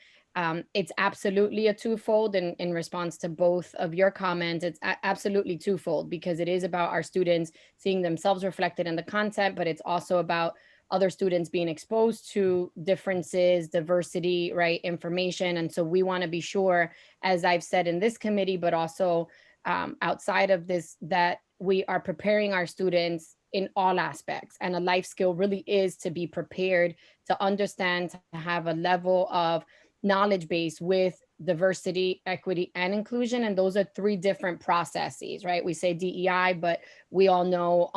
it's absolutely a twofold in response to both of your comments. It's absolutely twofold because it is about our students seeing themselves reflected in the content, but it's also about other students being exposed to differences, diversity, right, information. And so we want to be sure, as I've said in this committee, but also outside of this, that we are preparing our students in all aspects. And a life skill really is to be prepared, to understand, to have a level of knowledge base with diversity, equity, and inclusion. And those are 3 different processes, right? We say DEI, but we all know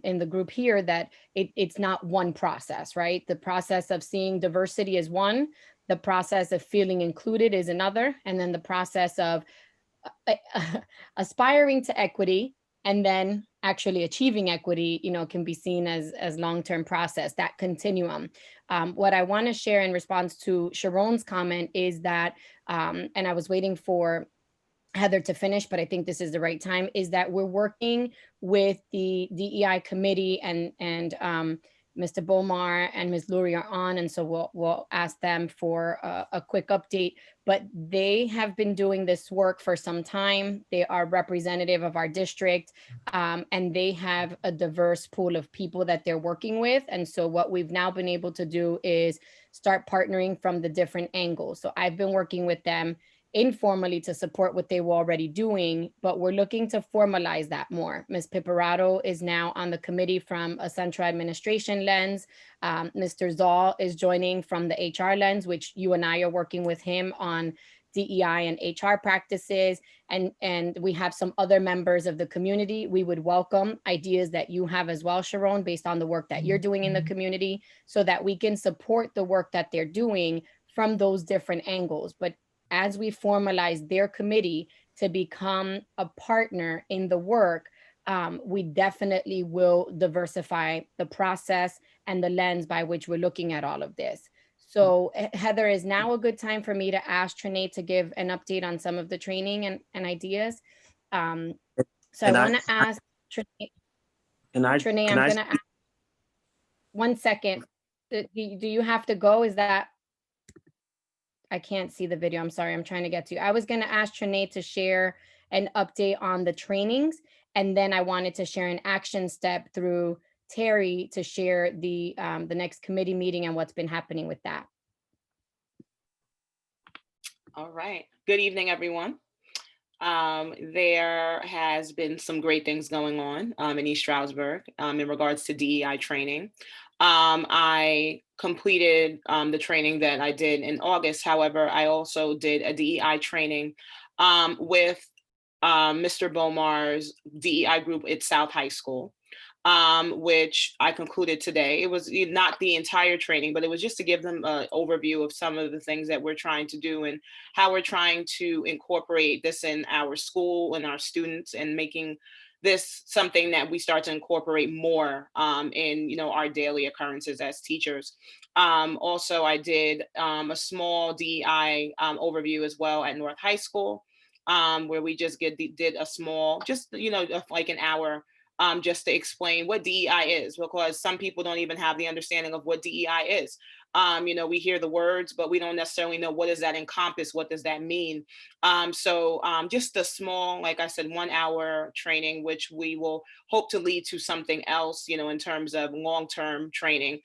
in the group here that it's not one process, right? The process of seeing diversity is one, the process of feeling included is another, and then the process of aspiring to equity and then actually achieving equity, can be seen as long-term process, that continuum. What I want to share in response to Sharon's comment is that, and I was waiting for Heather to finish, but I think this is the right time, is that we're working with the DEI committee and Mr. Bomar and Ms. Lurie are on, and so we'll ask them for a quick update, but they have been doing this work for some time. They are representative of our district, and they have a diverse pool of people that they're working with. And so what we've now been able to do is start partnering from the different angles. So I've been working with them informally to support what they were already doing, but we're looking to formalize that more. Ms. Piparato is now on the committee from a central administration lens. Mr. Zoll is joining from the HR lens, which you and I are working with him on DEI and HR practices. And we have some other members of the community. We would welcome ideas that you have as well, Sharon, based on the work that you're doing in the community, so that we can support the work that they're doing from those different angles. But as we formalize their committee to become a partner in the work, we definitely will diversify the process and the lens by which we're looking at all of this. So Heather, is now a good time for me to ask Trinae to give an update on some of the training and ideas? So I want to ask Trinae, Trinae, I'm going to ask, 1 second. Do you have to go? Is that? I can't see the video. I'm sorry. I'm trying to get to you. I was going to ask Trinae to share an update on the trainings, and then I wanted to share an action step through Terry to share the next committee meeting and what's been happening with that. All right. Good evening, everyone. There has been some great things going on in East Stroudsburg in regards to DEI training. I completed the training that I did in August. However, I also did a DEI training with Mr. Bomar's DEI group at South High School, which I concluded today. It was not the entire training, but it was just to give them an overview of some of the things that we're trying to do and how we're trying to incorporate this in our school and our students, and making this something that we start to incorporate more in our daily occurrences as teachers. Also, I did a small DEI overview as well at North High School, where we just did a small, just like an hour, just to explain what DEI is, because some people don't even have the understanding of what DEI is. We hear the words, but we don't necessarily know what does that encompass, what does that mean. Just a small, like I said, 1 hour training, which we will hope to lead to something else, in terms of long-term training,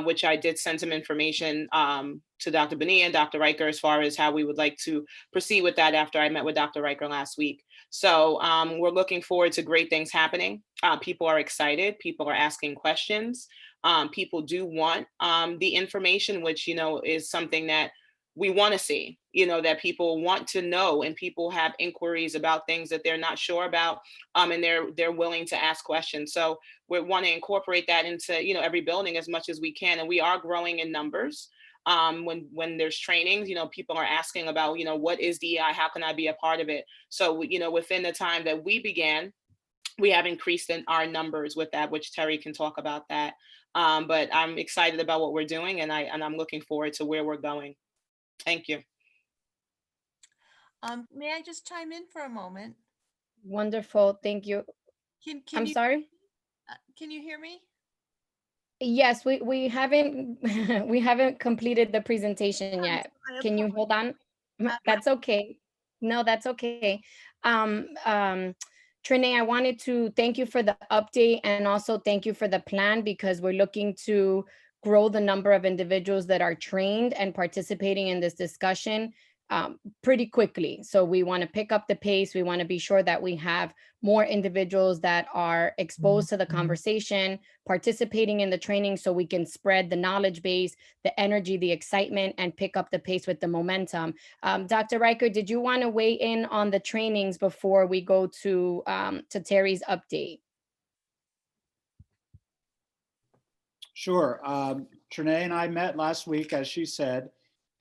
which I did send some information to Dr. Bonilla and Dr. Riker as far as how we would like to proceed with that after I met with Dr. Riker last week. So we're looking forward to great things happening. People are excited. People are asking questions. People do want the information, which, is something that we want to see, that people want to know, and people have inquiries about things that they're not sure about, and they're willing to ask questions. So we want to incorporate that into, every building as much as we can. And we are growing in numbers. When there's trainings, people are asking about, what is DEI? How can I be a part of it? So, within the time that we began, we have increased in our numbers with that, which Terry can talk about that. But I'm excited about what we're doing, and I'm looking forward to where we're going. Thank you. May I just chime in for a moment? Wonderful. Thank you. I'm sorry. Can you hear me? Yes, we haven't we haven't completed the presentation yet. Can you hold on? That's okay. No, that's okay. Trinae, I wanted to thank you for the update, and also thank you for the plan, because we're looking to grow the number of individuals that are trained and participating in this discussion pretty quickly. So we want to pick up the pace. We want to be sure that we have more individuals that are exposed to the conversation, participating in the training, so we can spread the knowledge base, the energy, the excitement, and pick up the pace with the momentum. Dr. Riker, did you want to weigh in on the trainings before we go to Terry's update? Sure. Trinae and I met last week, as she said,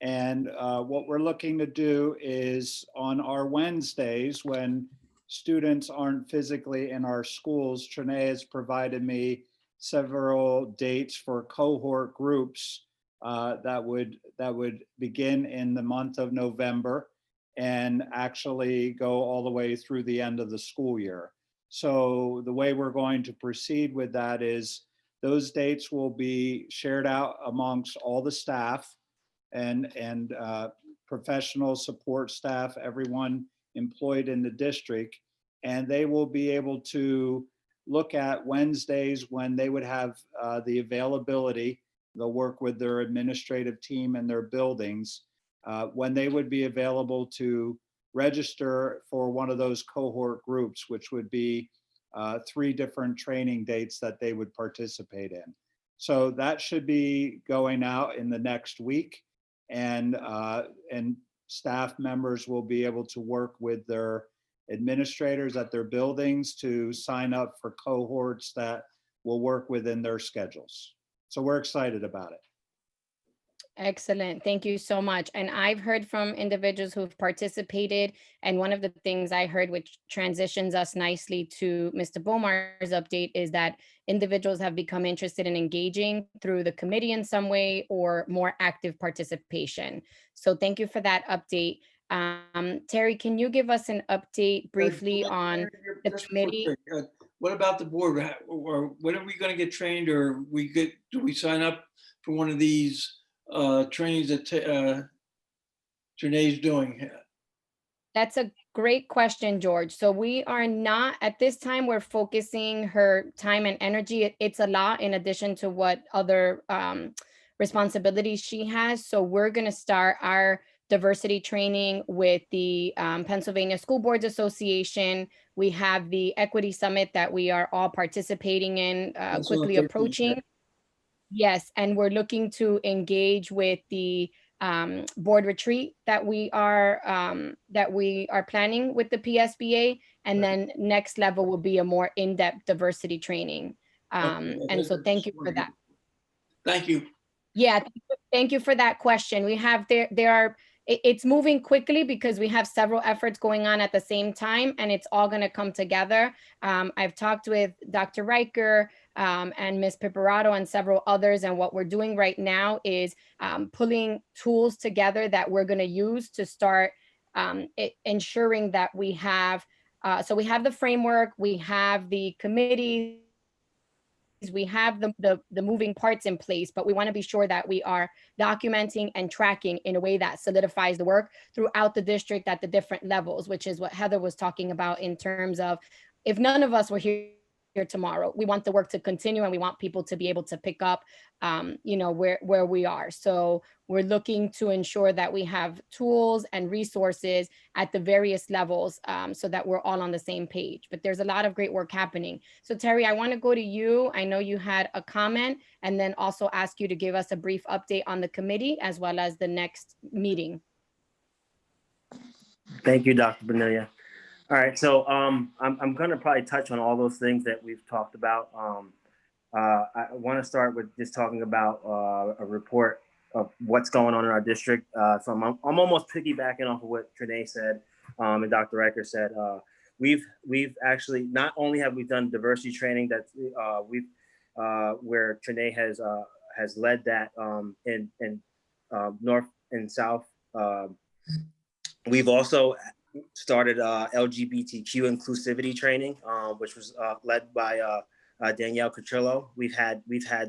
and what we're looking to do is on our Wednesdays, when students aren't physically in our schools, Trinae has provided me several dates for cohort groups that would begin in the month of November and actually go all the way through the end of the school year. So the way we're going to proceed with that is those dates will be shared out amongst all the staff and professional support staff, everyone employed in the district, and they will be able to look at Wednesdays when they would have the availability. They'll work with their administrative team and their buildings when they would be available to register for one of those cohort groups, which would be 3 different training dates that they would participate in. So that should be going out in the next week, and staff members will be able to work with their administrators at their buildings to sign up for cohorts that will work within their schedules. So we're excited about it. Excellent. Thank you so much. And I've heard from individuals who've participated. And one of the things I heard, which transitions us nicely to Mr. Bomar's update, is that individuals have become interested in engaging through the committee in some way or more active participation. So thank you for that update. Terry, can you give us an update briefly on the committee? What about the board? Or when are we going to get trained, or do we sign up for one of these trainings that Trinae's doing? That's a great question, George. So we are not, at this time, we're focusing her time and energy. It's a lot in addition to what other responsibilities she has. So we're going to start our diversity training with the Pennsylvania School Boards Association. We have the Equity Summit that we are all participating in, quickly approaching. Yes, and we're looking to engage with the board retreat that we are planning with the PSBA, and then next level will be a more in-depth diversity training. And so thank you for that. Thank you. Yeah, thank you for that question. We have it's moving quickly because we have several efforts going on at the same time, and it's all going to come together. I've talked with Dr. Riker and Ms. Piparato and several others, and what we're doing right now is pulling tools together that we're going to use to start ensuring that we have, so we have the framework, we have the committee we have the moving parts in place, but we want to be sure that we are documenting and tracking in a way that solidifies the work throughout the district at the different levels, which is what Heather was talking about in terms of if none of us were here tomorrow, we want the work to continue and we want people to be able to pick up, you know, where we are. So we're looking to ensure that we have tools and resources at the various levels so that we're all on the same page. But there's a lot of great work happening. So Terry, I want to go to you. I know you had a comment, and then also ask you to give us a brief update on the committee as well as the next meeting. Thank you, Dr. Bonilla. All right, so I'm going to probably touch on all those things that we've talked about. I want to start with just talking about a report of what's going on in our district. So I'm almost piggybacking off of what Trinae said and Dr. Riker said. We've actually, not only have we done diversity training that where Trinae has led that in North and South. We've also started LGBTQ inclusivity training, which was led by Danielle Catrillo. We've had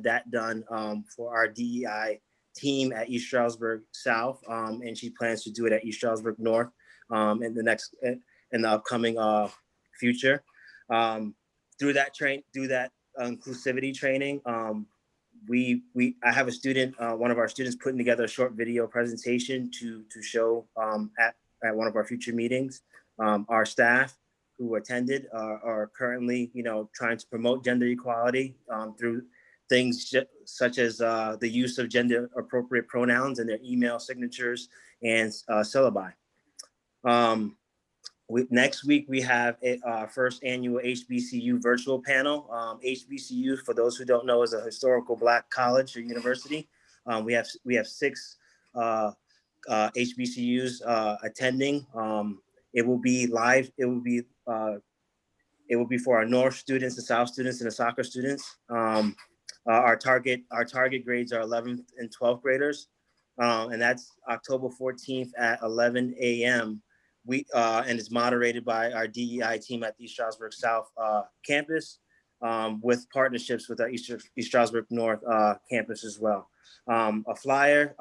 that done for our DEI team at East Stroudsburg South, and she plans to do it at East Stroudsburg North in the upcoming future. Through that inclusivity training, I have a student, one of our students, putting together a short video presentation to show at one of our future meetings. Our staff who attended are currently, trying to promote gender equality through things such as the use of gender appropriate pronouns in their email signatures and syllabi. Next week, we have our first annual HBCU virtual panel. HBCU, for those who don't know, is a historical Black college or university. We have 6 HBCUs attending. It will be live. It will be for our North students, the South students, and the soccer students. Our target grades are 11th and 12th graders, and that's October 14th at 11 a.m. And it's moderated by our DEI team at the East Stroudsburg South campus, with partnerships with our East Stroudsburg North campus as well. Our flyer,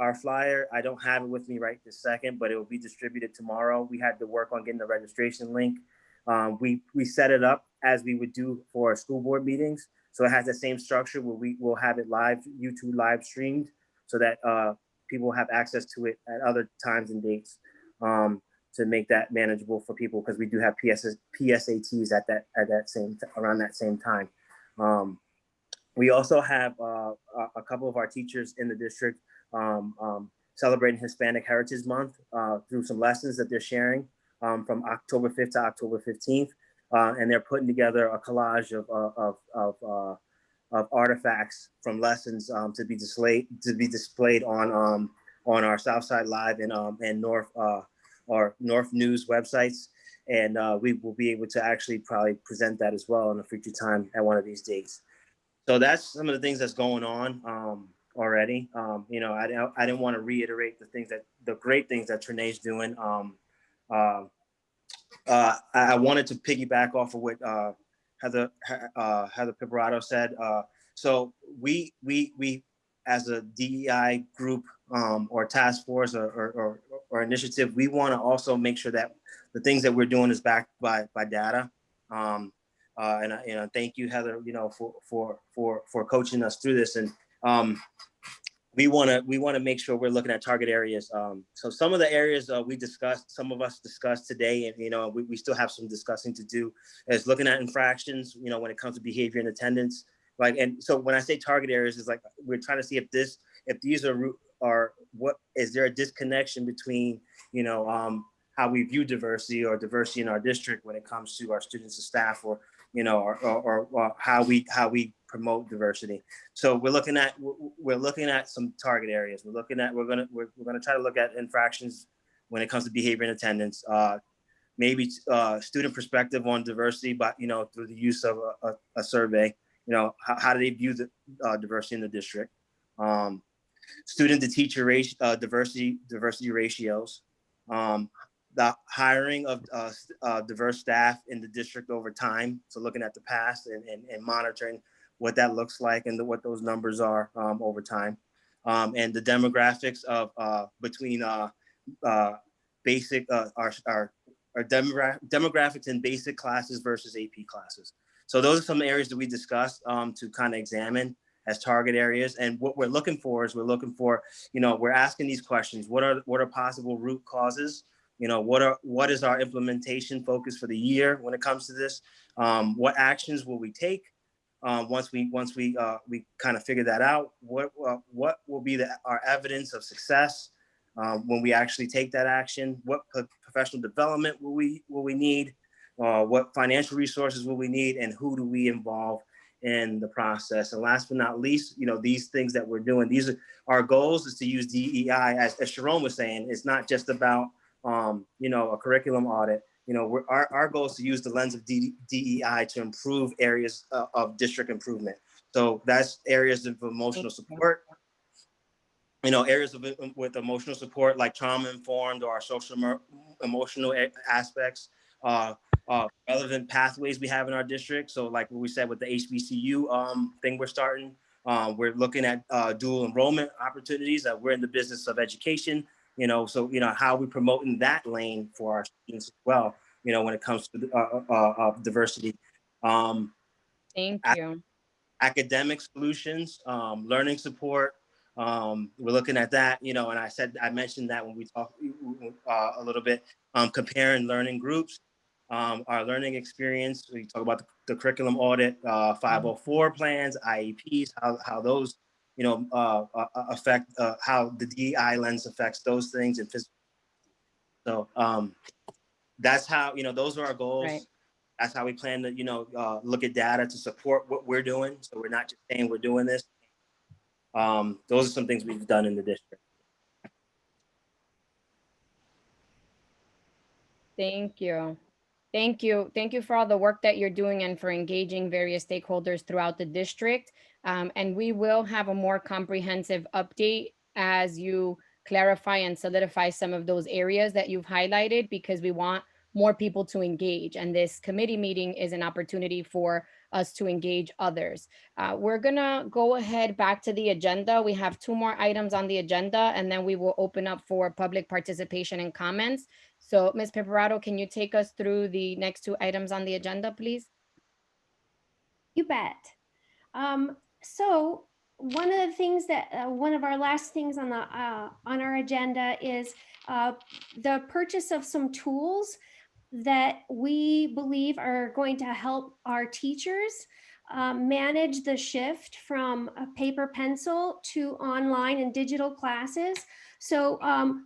I don't have it with me right this second, but it will be distributed tomorrow. We had to work on getting the registration link. We set it up as we would do for our school board meetings. So it has the same structure where we will have it live, YouTube live streamed, so that people have access to it at other times and dates, to make that manageable for people, because we do have PSATs around that same time. We also have a couple of our teachers in the district celebrating Hispanic Heritage Month through some lessons that they're sharing from October 5th to October 15th. And they're putting together a collage of artifacts from lessons to be displayed on our Southside Live and North News websites. And we will be able to actually probably present that as well in a future time at one of these dates. So that's some of the things that's going on already. I didn't want to reiterate the great things that Trinae's doing. I wanted to piggyback off of what Heather Piparato said. So we as a DEI group or task force or initiative, we want to also make sure that the things that we're doing is backed by data. And thank you, Heather, for coaching us through this. And we want to make sure we're looking at target areas. So some of the areas some of us discussed today, and we still have some discussing to do, is looking at infractions. When it comes to behavior and attendance, and so when I say target areas, is like we're trying to see if these are what is there a disconnection between how we view diversity or diversity in our district when it comes to our students and staff, or how we promote diversity. So we're looking at some target areas. We're gonna try to look at infractions when it comes to behavior and attendance. Maybe student perspective on diversity, but through the use of a survey. How do they view the diversity in the district? Student to teacher diversity ratios. The hiring of diverse staff in the district over time. So looking at the past and monitoring what that looks like and what those numbers are over time. And the demographics of between basic our demographics in basic classes versus AP classes. So those are some areas that we discussed to kind of examine as target areas. And what we're looking for is we're asking these questions. What are possible root causes? What is our implementation focus for the year when it comes to this? What actions will we take once we kind of figure that out? What will be our evidence of success when we actually take that action? What professional development will we need? What financial resources will we need? And who do we involve in the process? And last but not least, these things that we're doing, these are our goals, is to use DEI, as Sharon was saying. It's not just about a curriculum audit. Our goal is to use the lens of DEI to improve areas of district improvement. So that's areas of emotional support, areas with emotional support, like trauma informed, or our social emotional aspects, relevant pathways we have in our district. So like what we said with the Hbcu thing we're starting, we're looking at dual enrollment opportunities. We're in the business of education, so how we promoting that lane for our students as well, when it comes to diversity. Thank you. Academic solutions, learning support. We're looking at that, and I mentioned that when we talked a little bit, comparing learning groups, our learning experience. We talk about the curriculum audit, 504 plans, IEPs, how those, affect how the DEI lens affects those things. And so that's how, those are our goals. Right. That's how we plan to, look at data to support what we're doing. So we're not just saying we're doing this. Those are some things we've done in the district. Thank you. Thank you. Thank you for all the work that you're doing and for engaging various stakeholders throughout the district. And we will have a more comprehensive update as you clarify and solidify some of those areas that you've highlighted, because we want more people to engage. And this committee meeting is an opportunity for us to engage others. We're gonna go ahead back to the agenda. We have 2 more items on the agenda, and then we will open up for public participation and comments. So Ms. Peperato, can you take us through the next 2 items on the agenda, please? You bet. So one of the things that one of our last things on our agenda is the purchase of some tools that we believe are going to help our teachers manage the shift from a paper pencil to online and digital classes. So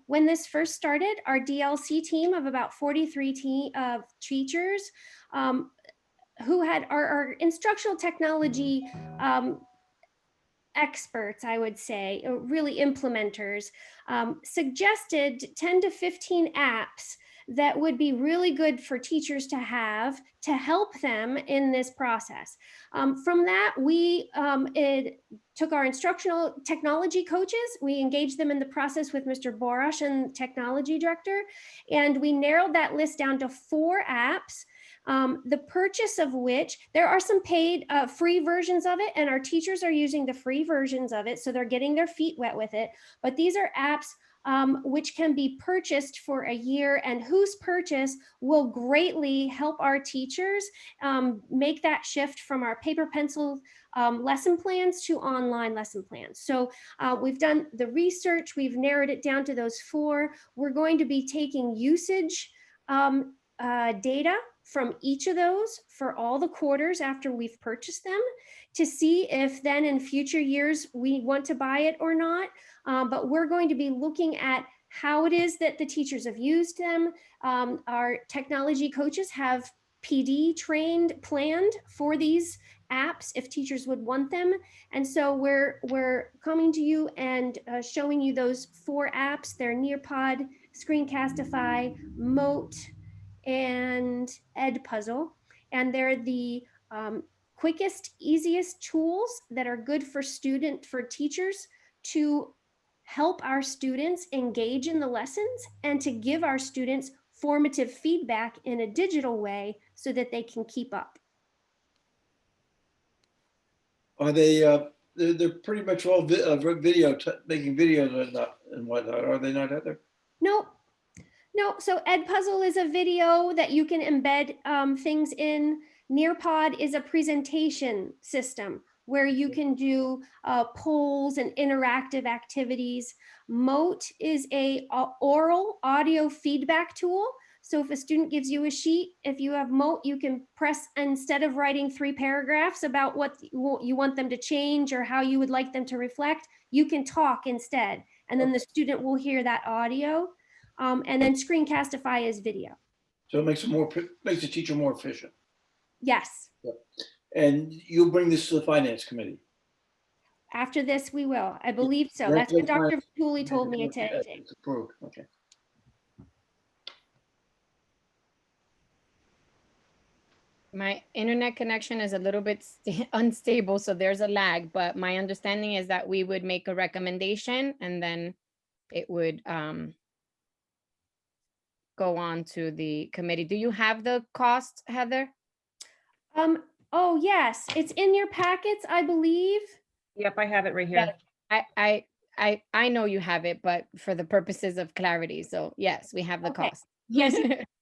when this first started, our DLC team of about 43 teachers who had our instructional technology experts, I would say, really implementers, suggested 10 to 15 apps that would be really good for teachers to have to help them in this process. From that, we took our instructional technology coaches, we engaged them in the process with Mr. Borash and technology director, and we narrowed that list down to 4 apps. The purchase of which, there are some paid free versions of it, and our teachers are using the free versions of it, so they're getting their feet wet with it. But these are apps which can be purchased for a year, and whose purchase will greatly help our teachers make that shift from our paper pencil lesson plans to online lesson plans. So we've done the research, we've narrowed it down to those 4. We're going to be taking usage data from each of those for all the quarters after we've purchased them to see if then in future years we want to buy it or not. But we're going to be looking at how it is that the teachers have used them. Our technology coaches have PD planned for these apps if teachers would want them. And so we're coming to you and showing you those 4 apps. They're Nearpod, Screencastify, Mote, and Edpuzzle, and they're the quickest, easiest tools that are good for teachers to help our students engage in the lessons and to give our students formative feedback in a digital way so that they can keep up. Are they, they're pretty much all making videos and whatnot, are they not, Heather? Nope. No, so Edpuzzle is a video that you can embed things in. Nearpod is a presentation system where you can do polls and interactive activities. Moat is a oral audio feedback tool. So if a student gives you a sheet, if you have Moat, you can press, instead of writing 3 paragraphs about what you want them to change or how you would like them to reflect, you can talk instead. And then the student will hear that audio. And then Screencastify is video. So it makes the teacher more efficient. Yes. Yep. And you'll bring this to the finance committee? After this, we will. I believe so. That's what Dr. Vituli told me today. It's approved. Okay. My internet connection is a little bit unstable, so there's a lag, but my understanding is that we would make a recommendation and then it would go on to the committee. Do you have the cost, Heather? Oh yes, it's in your packets, I believe. Yep, I have it right here. I know you have it, but for the purposes of clarity, so yes, we have the cost. Yes,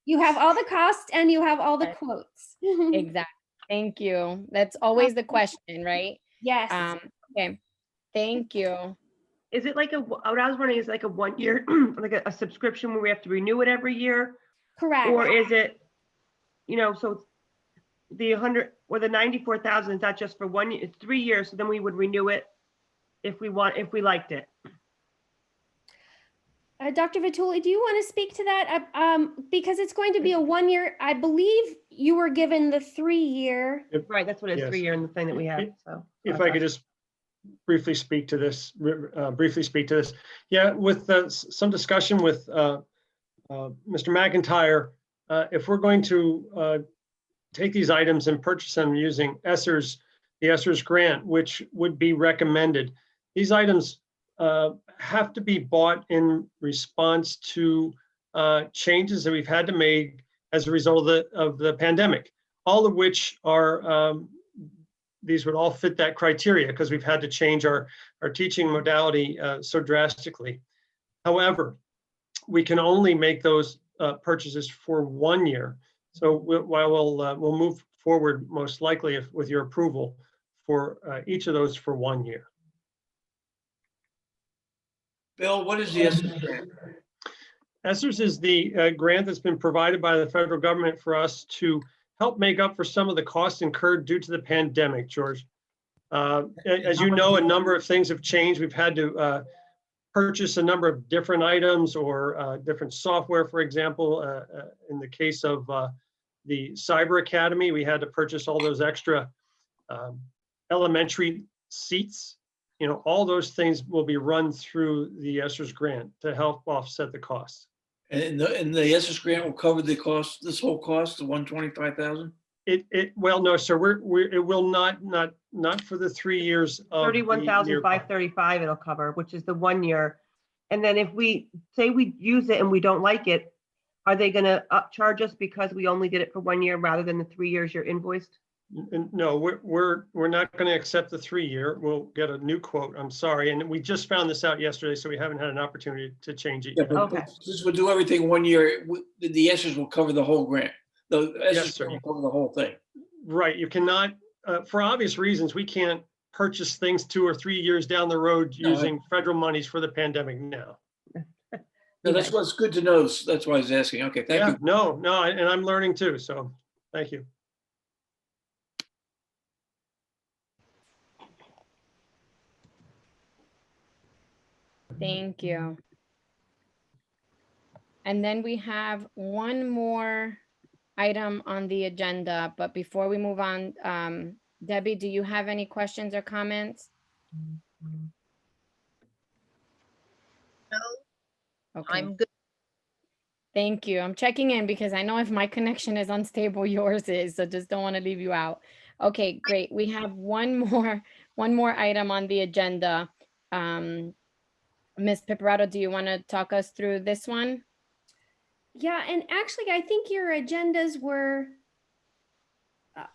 you have all the costs and you have all the quotes. Exactly. Thank you. That's always the question, right? Yes. Okay. Thank you. Is it like what I was wondering is like a 1 year, like a subscription where we have to renew it every year? Correct. Or is it, so the 100 or the 94,000, is that just for 1 year? It's 3 years, so then we would renew it if we liked it. Dr. Vituli, do you want to speak to that? Because it's going to be a 1 year, I believe you were given the 3 year. Right, that's what it is, Yes. 3 year in the thing that we have, so. If I could just briefly speak to this, Yeah, with some discussion with Mr. McIntyre, if we're going to take these items and purchase them using the ESSER's grant, which would be recommended, these items have to be bought in response to changes that we've had to make as a result of the pandemic, all of which are, these would all fit that criteria because we've had to change our teaching modality so drastically. However, we can only make those purchases for 1 year. So we'll move forward most likely with your approval for each of those for 1 year. Bill, what is the ESSERS grant? ESSERS is the grant that's been provided by the federal government for us to help make up for some of the costs incurred due to the pandemic, George. As you know, a number of things have changed. We've had to purchase a number of different items or different software, for example. In the case of the Cyber Academy, we had to purchase all those extra elementary seats. All those things will be run through the ESSERS grant to help offset the costs. And the ESSERS grant will cover the cost, this whole cost, the 125,000? Well, no, sir. It will not for the 3 years of 31,535 it'll cover, which is the 1 year. And then if we say we use it and we don't like it, are they going to upcharge us because we only did it for 1 year rather than the 3 years you're invoiced? No, we're not going to accept the 3 year. We'll get a new quote. I'm sorry, and we just found this out yesterday, so we haven't had an opportunity to change it Yeah, yet. but Okay. since we'll do everything 1 year, the ESSERS will cover the whole grant. The ESSERS sir. will cover the whole thing. Right, you cannot, for obvious reasons, we can't purchase things 2 or 3 years down the road No, using federal monies for the pandemic now. No, that's what's good to know. That's why I was asking. Okay, thank you. No, and I'm learning too, so thank you. Thank you. And then we have one more item on the agenda, but before we move on, Debbie, do you have any questions or comments? No, Okay. I'm good. Thank you. I'm checking in because I know if my connection is unstable, yours is, so just don't want to leave you out. Okay, great. We have one more item on the agenda. Ms. Piparato, do you want to talk us through this one? Yeah, and actually, I think your agendas were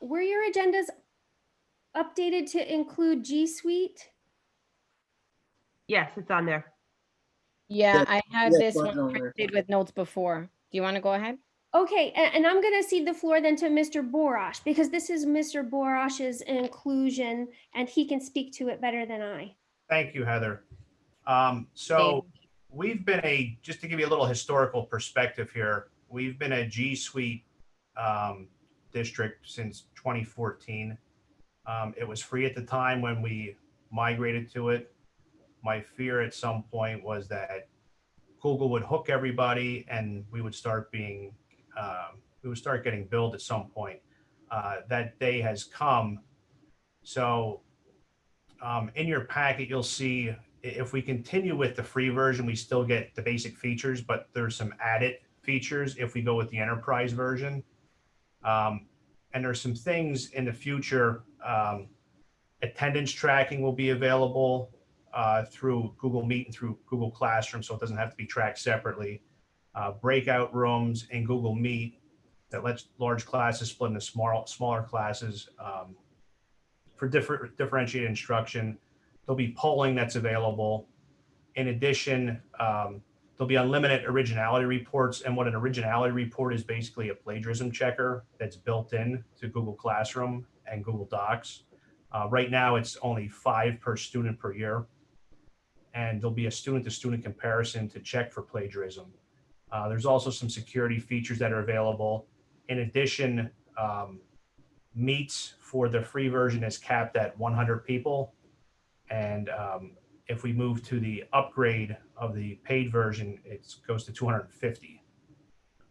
your agendas updated to include G Suite? Yes, it's on there. Yeah, I had yes, this button one over there. printed with notes before. Do you want to go ahead? Okay, and I'm gonna cede the floor then to Mr. Borosh, because this is Mr. Borosh's inclusion, and he can speak to it better than I. Thank you, Heather. So we've been just to give you a little historical perspective here, we've been a G Suite district since 2014. It was free at the time when we migrated to it. My fear at some point was that Google would hook everybody and we would start getting billed at some point. That day has come. So in your packet, you'll see if we continue with the free version, we still get the basic features, but there's some added features if we go with the enterprise version. And there's some things in the future. Attendance tracking will be available through Google Meet and through Google Classroom, so it doesn't have to be tracked separately. Breakout rooms in Google Meet that lets large classes split into smaller classes for differentiated instruction. There'll be polling that's available. In addition, there'll be unlimited originality reports. And what an originality report is basically a plagiarism checker that's built in to Google Classroom and Google Docs. Right now, it's only 5 per student per year. And there'll be a student-to-student comparison to check for plagiarism. There's also some security features that are available. In addition, Meets for the free version is capped at 100 people. And if we move to the upgrade of the paid version, it goes to 250.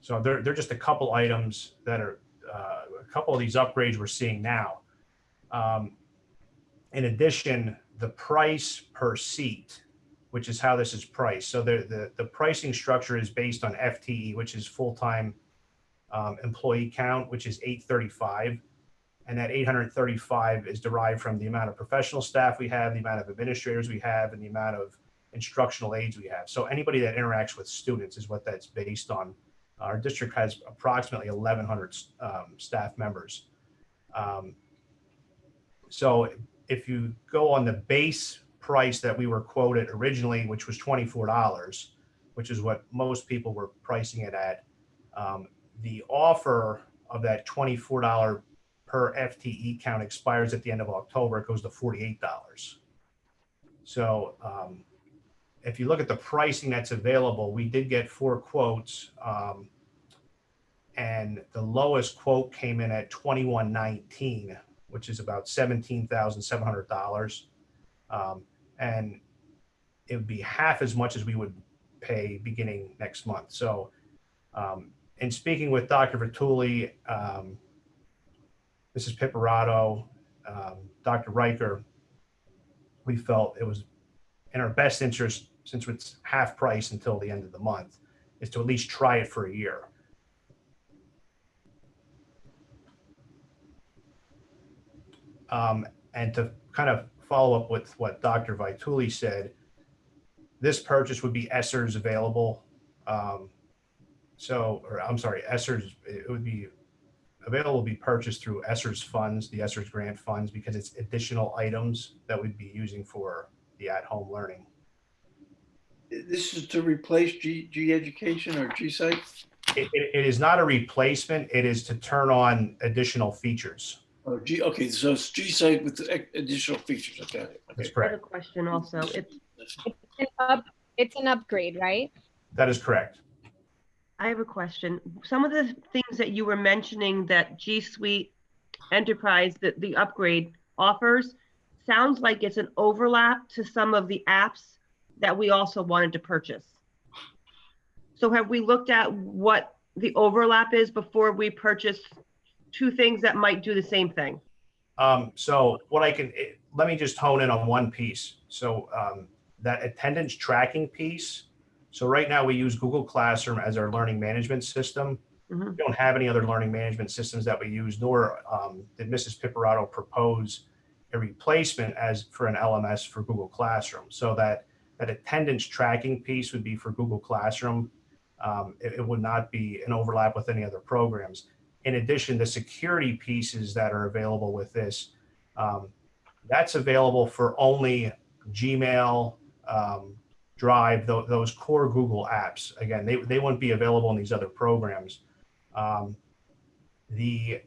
So they're just a couple items that are a couple of these upgrades we're seeing now. In addition, the price per seat, which is how this is priced. So the pricing structure is based on FTE, which is full-time employee count, which is 835. And that 835 is derived from the amount of professional staff we have, the amount of administrators we have, and the amount of instructional aides we have. So anybody that interacts with students is what that's based on. Our district has approximately 1,100 staff members. So if you go on the base price that we were quoted originally, which was $24, which is what most people were pricing it at, the offer of that $24 per FTE count expires at the end of October. It goes to $48. So if you look at the pricing that's available, we did get 4 quotes, and the lowest quote came in at $21.19, which is about $17,700. And it would be half as much as we would pay beginning next month. So in speaking with Dr. Vituli, Mrs. Pipperato, Dr. Riker, we felt it was in our best interest, since it's half price until the end of the month, is to at least try it for a year. And to kind of follow up with what Dr. Vituli said, this purchase would be ESSERS available. ESSERS, it would be available to be purchased through ESSERS funds, the ESSERS grant funds, because it's additional items that we'd be using for the at-home learning. This is to replace G Education or G Site? It is not a replacement. It is to turn on additional features. Oh, okay, so it's G Site with additional features. Okay. That's I have a correct. question also. It's an upgrade, right? That is correct. I have a question. Some of the things that you were mentioning that G Suite Enterprise, the upgrade offers, sounds like it's an overlap to some of the apps that we also wanted to purchase. So have we looked at what the overlap is before we purchase 2 things that might do the same thing? So let me just hone in on one piece. So that attendance tracking piece. So right now we use Google Classroom as our learning management system. Mm-hmm. We don't have any other learning management systems that we use, nor did Mrs. Pipperato propose a replacement as for an LMS for Google Classroom. So that attendance tracking piece would be for Google Classroom. It would not be an overlap with any other programs. In addition, the security pieces that are available with this, That's available for only Gmail, Drive, those core Google apps. Again, they won't be available in these other programs. The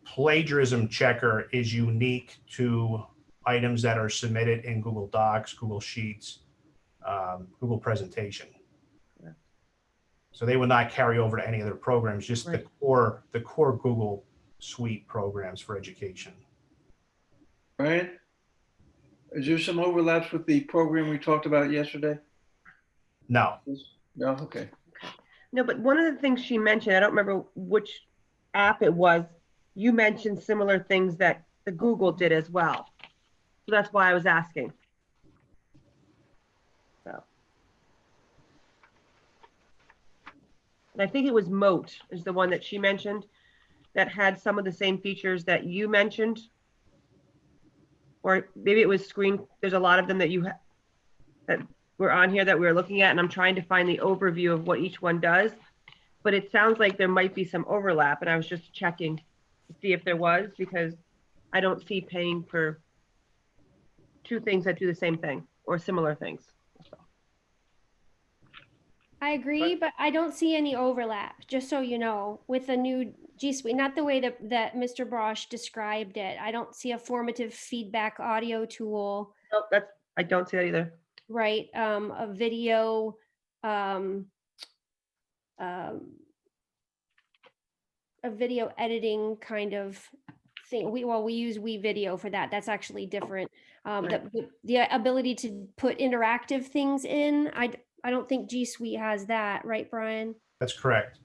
Plagiarism Checker is unique to items that are submitted in Google Docs, Google Sheets, Google Presentation. So they would not carry over to any other programs, just the core Google Suite programs for education. Right? Is there some overlaps with the program we talked about yesterday? No. No, okay. No, but one of the things she mentioned, I don't remember which app it was, you mentioned similar things that the Google did as well. So that's why I was asking. So. And I think it was Moat is the one that she mentioned that had some of the same features that you mentioned. Or maybe it was Screen. There's a lot of them that that were on here that we were looking at, and I'm trying to find the overview of what each one does. But it sounds like there might be some overlap, and I was just checking to see if there was, because I don't see paying for two things that do the same thing or similar things. I agree, but I don't see any overlap, just so you know, with the new G Suite, not the way that Mr. Brosh described it. I don't see a formative feedback audio tool. Nope, I don't see that either. Right, a video, a video editing kind of thing. We use WeVideo for that. That's actually different. The ability to put interactive things in, I don't think G Suite has that, right, Brian? That's correct.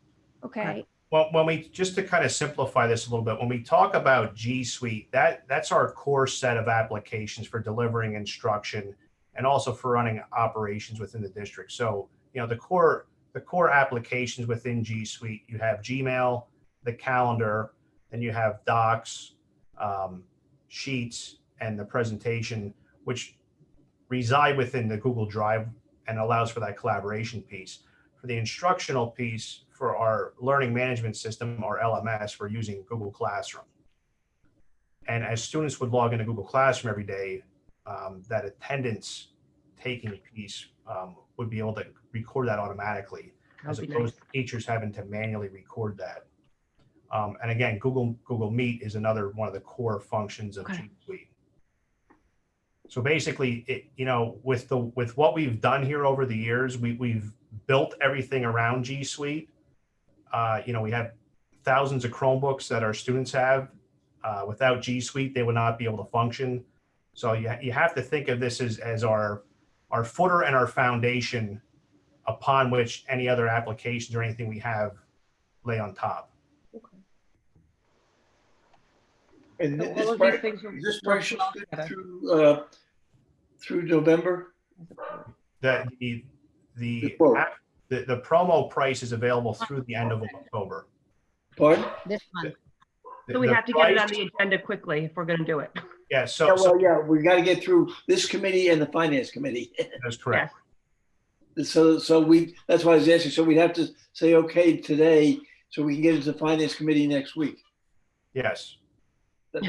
Okay. Well, just to kind of simplify this a little bit, when we talk about G Suite, that's our core set of applications for delivering instruction and also for running operations within the district. So, the core applications within G Suite, you have Gmail, the calendar, then you have Docs, Sheets, and the presentation, which reside within the Google Drive and allows for that collaboration piece. For the instructional piece, for our learning management system, or LMS, we're using Google Classroom. And as students would log into Google Classroom every day, that attendance taking piece would be able to record that automatically, as opposed to teachers having to manually record that. And again, Google Meet is another one of the core functions of G Suite. So basically, with what we've done here over the years, we've built everything around G Suite. We have thousands of Chromebooks that our students have. Without G Suite, they would not be able to function. So you have to think of this as our footer and our foundation upon which any other applications or anything we have lay on top. And So this all of these things will this work price is well good together. through November? The promo price is available through the end of October. Pardon? This month. So we The have to get it on price- the agenda quickly if we're going to do it. Yeah, so we got to get through this committee and the finance committee. that's correct. So that's why I was asking. So we'd have to say okay today, so we can get into the finance committee next week. Yes. That's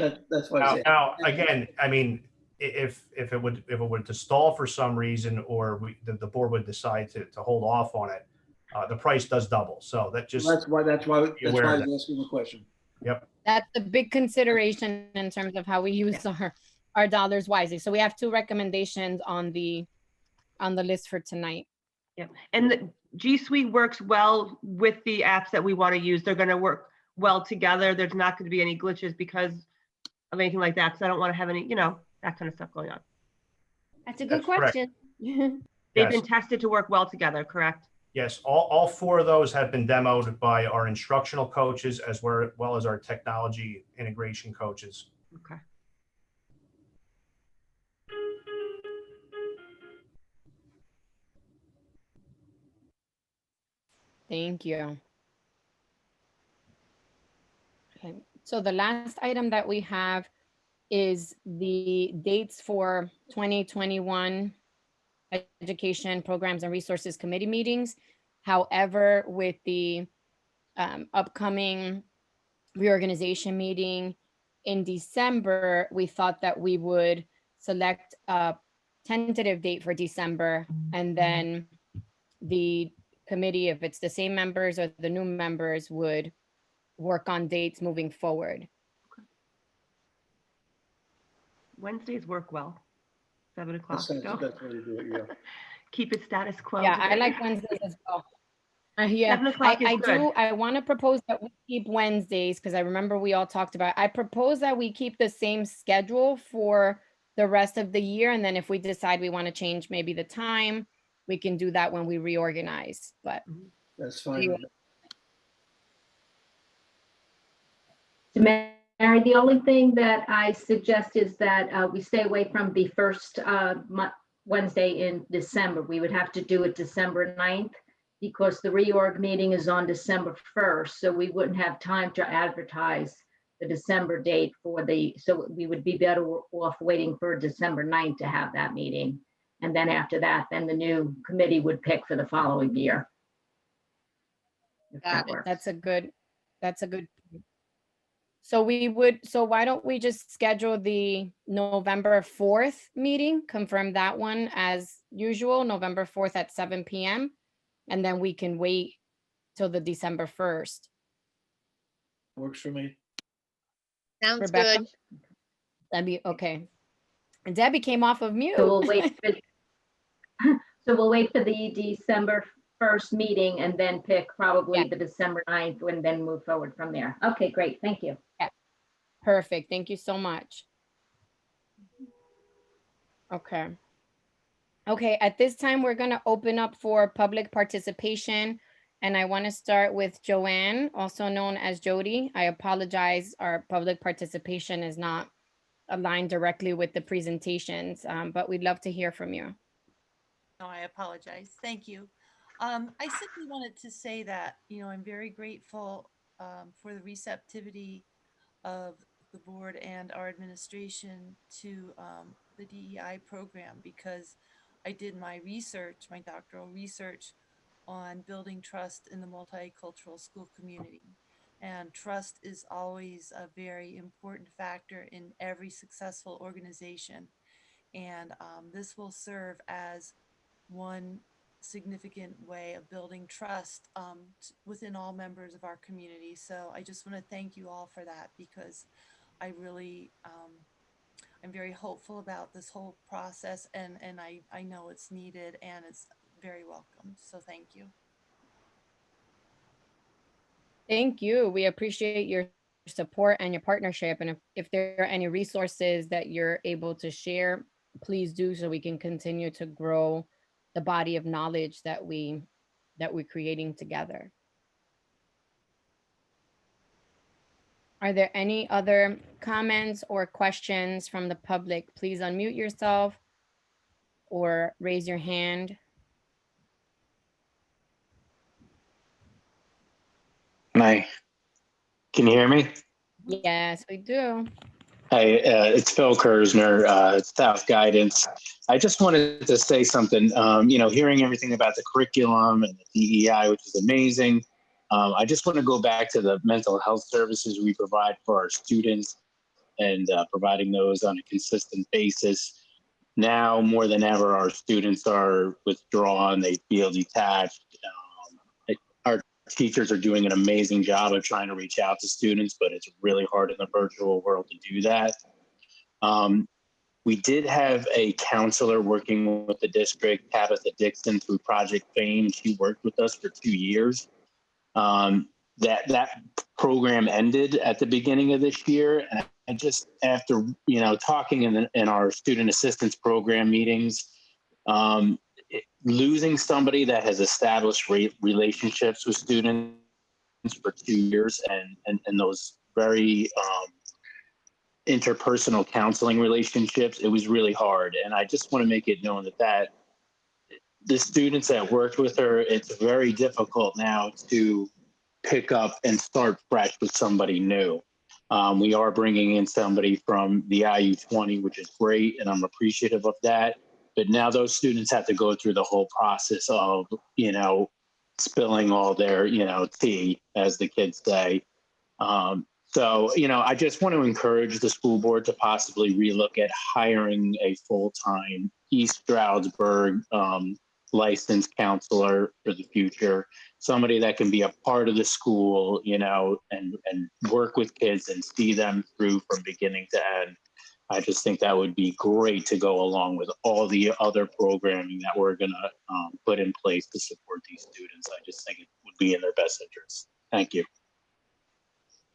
why I was asking. Now, again, I mean, if it would to stall for some reason, or the board would decide to hold off on it, the price does double. So that's why I was that. asking the question. Yep. That's a big consideration in terms of how we use our dollars wisely. So we have two recommendations on the list for tonight. Yep. And the G Suite works well with the apps that we want to use. They're going to work well together. There's not going to be any glitches because of anything like that. Because I don't want to have any, that kind of stuff going on. That's a good That's correct. question. They've been tested to work well together, correct? Yes, all four of those have been demoed by our instructional coaches as well as our technology integration coaches. Okay. Thank you. Okay, so the last item that we have is the dates for 2021 Education Programs and Resources Committee meetings. However, with the upcoming reorganization meeting in December, we thought that we would select a tentative date for December, and then the committee, if it's the same members or the new members, would work on dates moving forward. Wednesdays work well. 7 o'clock. That's So that's what we do it, yeah. keep it status quo. Yeah, I today. like Wednesdays as well. Yeah, 7 o'clock is I good. do. I want to propose that we keep Wednesdays because I remember we all talked about. I propose that we keep the same schedule for the rest of the year, and then if we decide we want to change maybe the time, we can do that when we reorganize. But That's fine. Mary, the only thing that I suggest is that we stay away from the first Wednesday in December. We would have to do it December 9th because the reorg meeting is on December 1st. So we wouldn't have time to advertise the December date so we would be better off waiting for December 9th to have that meeting. And then after that, then the new committee would pick for the following year. If that works. that's a good. So why don't we just schedule the November 4th meeting, confirm that one as usual, November 4th at 7 p.m. And then we can wait till the December 1st. Works for me. Sounds Rebecca? good. That'd be okay. And Debbie came off of mute. So we'll wait for the December 1st meeting and then pick probably the December 9th and then move forward from there. Okay, great. Thank you. Yeah. Perfect. Thank you so much. Okay. Okay, at this time, we're going to open up for public participation. And I want to start with Joanne, also known as Jody. I apologize. Our public participation is not aligned directly with the presentations, but we'd love to hear from you. No, I apologize. Thank you. I simply wanted to say that, I'm very grateful for the receptivity of the board and our administration to the DEI program, because I did my research, my doctoral research on building trust in the multicultural school community. And trust is always a very important factor in every successful organization. And this will serve as one significant way of building trust within all members of our community. So I just want to thank you all for that, because I really, I'm very hopeful about this whole process, and I know it's needed and it's very welcome. So thank you. Thank you. We appreciate your support and your partnership. And if there are any resources that you're able to share, please do, so we can continue to grow the body of knowledge that we're creating together. Are there any other comments or questions from the public? Please unmute yourself or raise your hand. Can you hear me? Yes, we do. Hi, it's Phil Kersner, Staff Guidance. I just wanted to say something, hearing everything about the curriculum and the DEI, which is amazing. I just want to go back to the mental health services we provide for our students and providing those on a consistent basis. Now, more than ever, our students are withdrawn, they feel detached. Our teachers are doing an amazing job of trying to reach out to students, but it's really hard in the virtual world to do that. We did have a counselor working with the district, Tabitha Dixon, through Project Fame. She worked with us for 2 years. That program ended at the beginning of this year. And I just, after, talking in our student assistance program meetings, losing somebody that has established relationships with students for 2 years and those very interpersonal counseling relationships, it was really hard. And I just want to make it known that the students that worked with her, it's very difficult now to pick up and start fresh with somebody new. We are bringing in somebody from the IU20, which is great, and I'm appreciative of that. But now those students have to go through the whole process of, spilling all their, tea, as the kids say. So, I just want to encourage the school board to possibly relook at hiring a full-time East Stroudsburg licensed counselor for the future, somebody that can be a part of the school, and work with kids and see them through from beginning to end. I just think that would be great to go along with all the other programming that we're going to put in place to support these students. I just think it would be in their best interest. Thank you.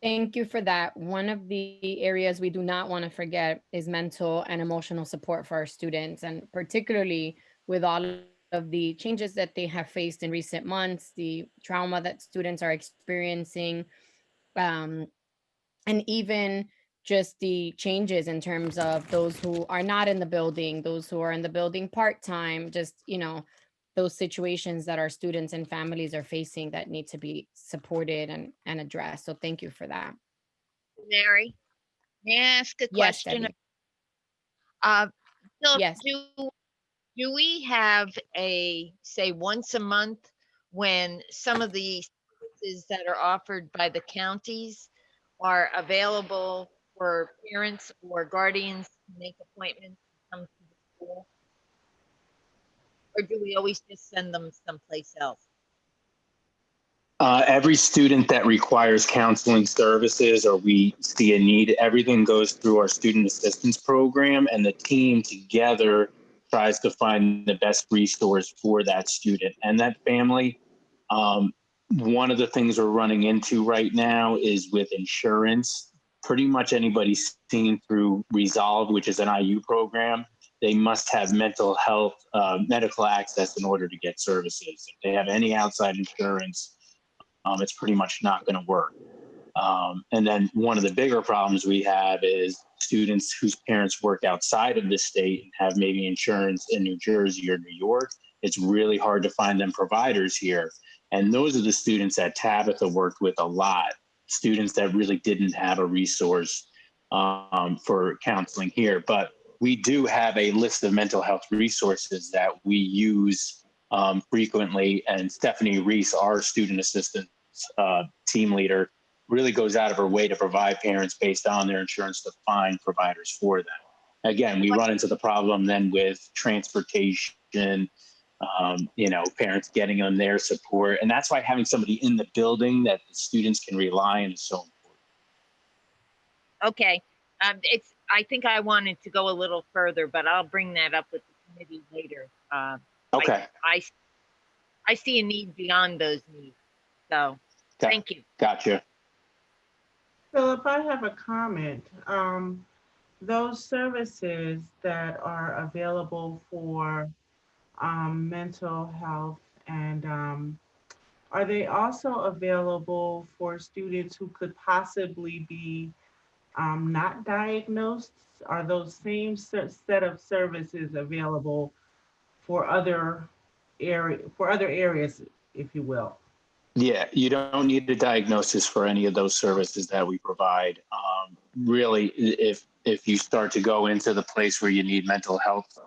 Thank you for that. One of the areas we do not want to forget is mental and emotional support for our students, and particularly with all of the changes that they have faced in recent months, the trauma that students are experiencing, and even just the changes in terms of those who are not in the building, those who are in the building part-time, just, those situations that our students and families are facing that need to be supported and addressed. So thank you for that. Mary, may I ask a Yes, question? Debbie. Philip, Yes. do we have say once a month when some of the services that are offered by the counties are available for parents or guardians to make appointments to come to the school? Or do we always just send them someplace else? Every student that requires counseling services or we see a need, everything goes through our student assistance program, and the team together tries to find the best resource for that student and that family. One of the things we're running into right now is with insurance. Pretty much anybody seen through Resolve, which is an IU program, they must have mental health, medical access in order to get services. If they have any outside insurance, it's pretty much not going to work. And then one of the bigger problems we have is students whose parents work outside of the state and have maybe insurance in New Jersey or New York. It's really hard to find them providers here. And those are the students that Tabitha worked with a lot, students that really didn't have a resource for counseling here. But we do have a list of mental health resources that we use frequently. And Stephanie Reese, our student assistant team leader, really goes out of her way to provide parents based on their insurance to find providers for them. Again, we run into the problem then with transportation, parents getting them their support. And that's why having somebody in the building that the students can rely on is so important. Okay. I think I wanted to go a little further, but I'll bring that up with the committee later. Okay. I see a need beyond those needs. So thank you. Gotcha. Philip, I have a comment. Those services that are available for mental health and are they also available for students who could possibly be not diagnosed? Are those same set of services available for other areas, if you will? Yeah, you don't need a diagnosis for any of those services that we provide. Really, if you start to go into the place where you need mental health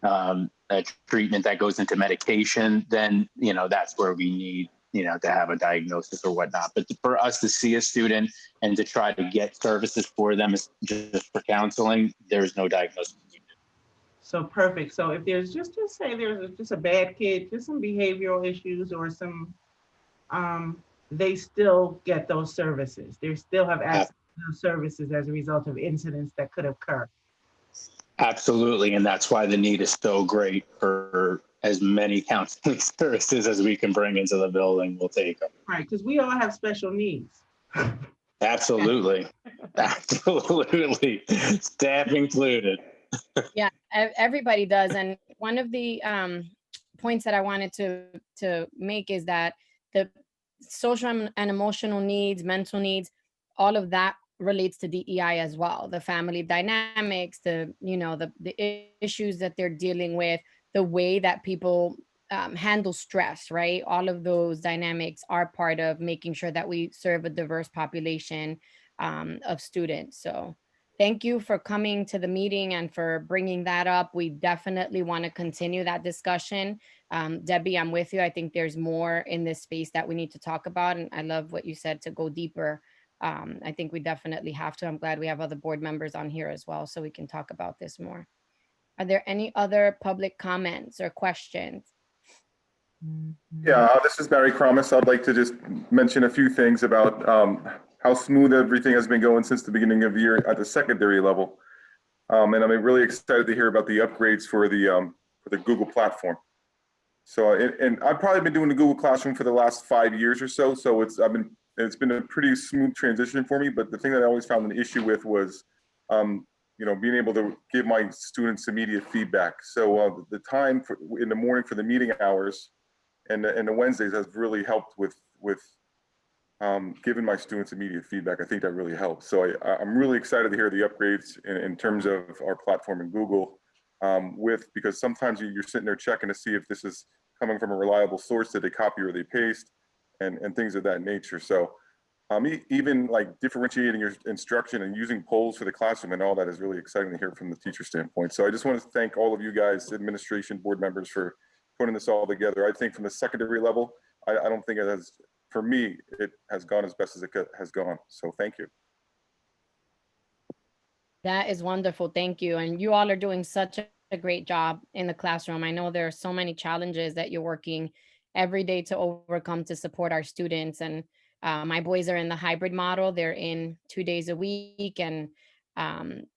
a treatment that goes into medication, then that's where we need to have a diagnosis or whatnot. But for us to see a student and to try to get services for them just for counseling, there's no diagnosis. So perfect. So if there's just say there's just a bad kid, just some behavioral issues or some, they still get those services. They still have access to those services as a result of incidents that could occur. Absolutely. And that's why the need is so great for as many counseling services as we can bring into the building. We'll take them. Right. Because we all have special needs. Absolutely. Absolutely. Staff included. Yeah, everybody does. And one of the points that I wanted to make is that the social and emotional needs, mental needs, all of that relates to DEI as well. The family dynamics, the issues that they're dealing with, the way that people handle stress, right? All of those dynamics are part of making sure that we serve a diverse population of students. So thank you for coming to the meeting and for bringing that up. We definitely want to continue that discussion. Debbie, I'm with you. I think there's more in this space that we need to talk about. And I love what you said to go deeper I think we definitely have to. I'm glad we have other board members on here as well, so we can talk about this more. Are there any other public comments or questions? Yeah, this is Barry Cromis. I'd like to just mention a few things about how smooth everything has been going since the beginning of the year at the secondary level. And I'm really excited to hear about the upgrades for the Google platform. So, and I've probably been doing the Google Classroom for the last 5 years or so. So it's been a pretty smooth transition for me. But the thing that I always found an issue with was, being able to give my students immediate feedback. So the time in the morning for the meeting hours and the Wednesdays has really helped with giving my students immediate feedback. I think that really helps. So I'm really excited to hear the upgrades in terms of our platform in Google, because sometimes you're sitting there checking to see if this is coming from a reliable source that they copy or they paste, and things of that nature. So even like differentiating your instruction and using polls for the classroom and all that is really exciting to hear from the teacher standpoint. So I just want to thank all of you guys, administration, board members, for putting this all together. I think from the secondary level, I don't think it has, for me, it has gone as best as it has gone. So thank you. That is wonderful. Thank you. And you all are doing such a great job in the classroom. I know there are so many challenges that you're working every day to overcome to support our students. And my boys are in the hybrid model. They're in 2 days a week, and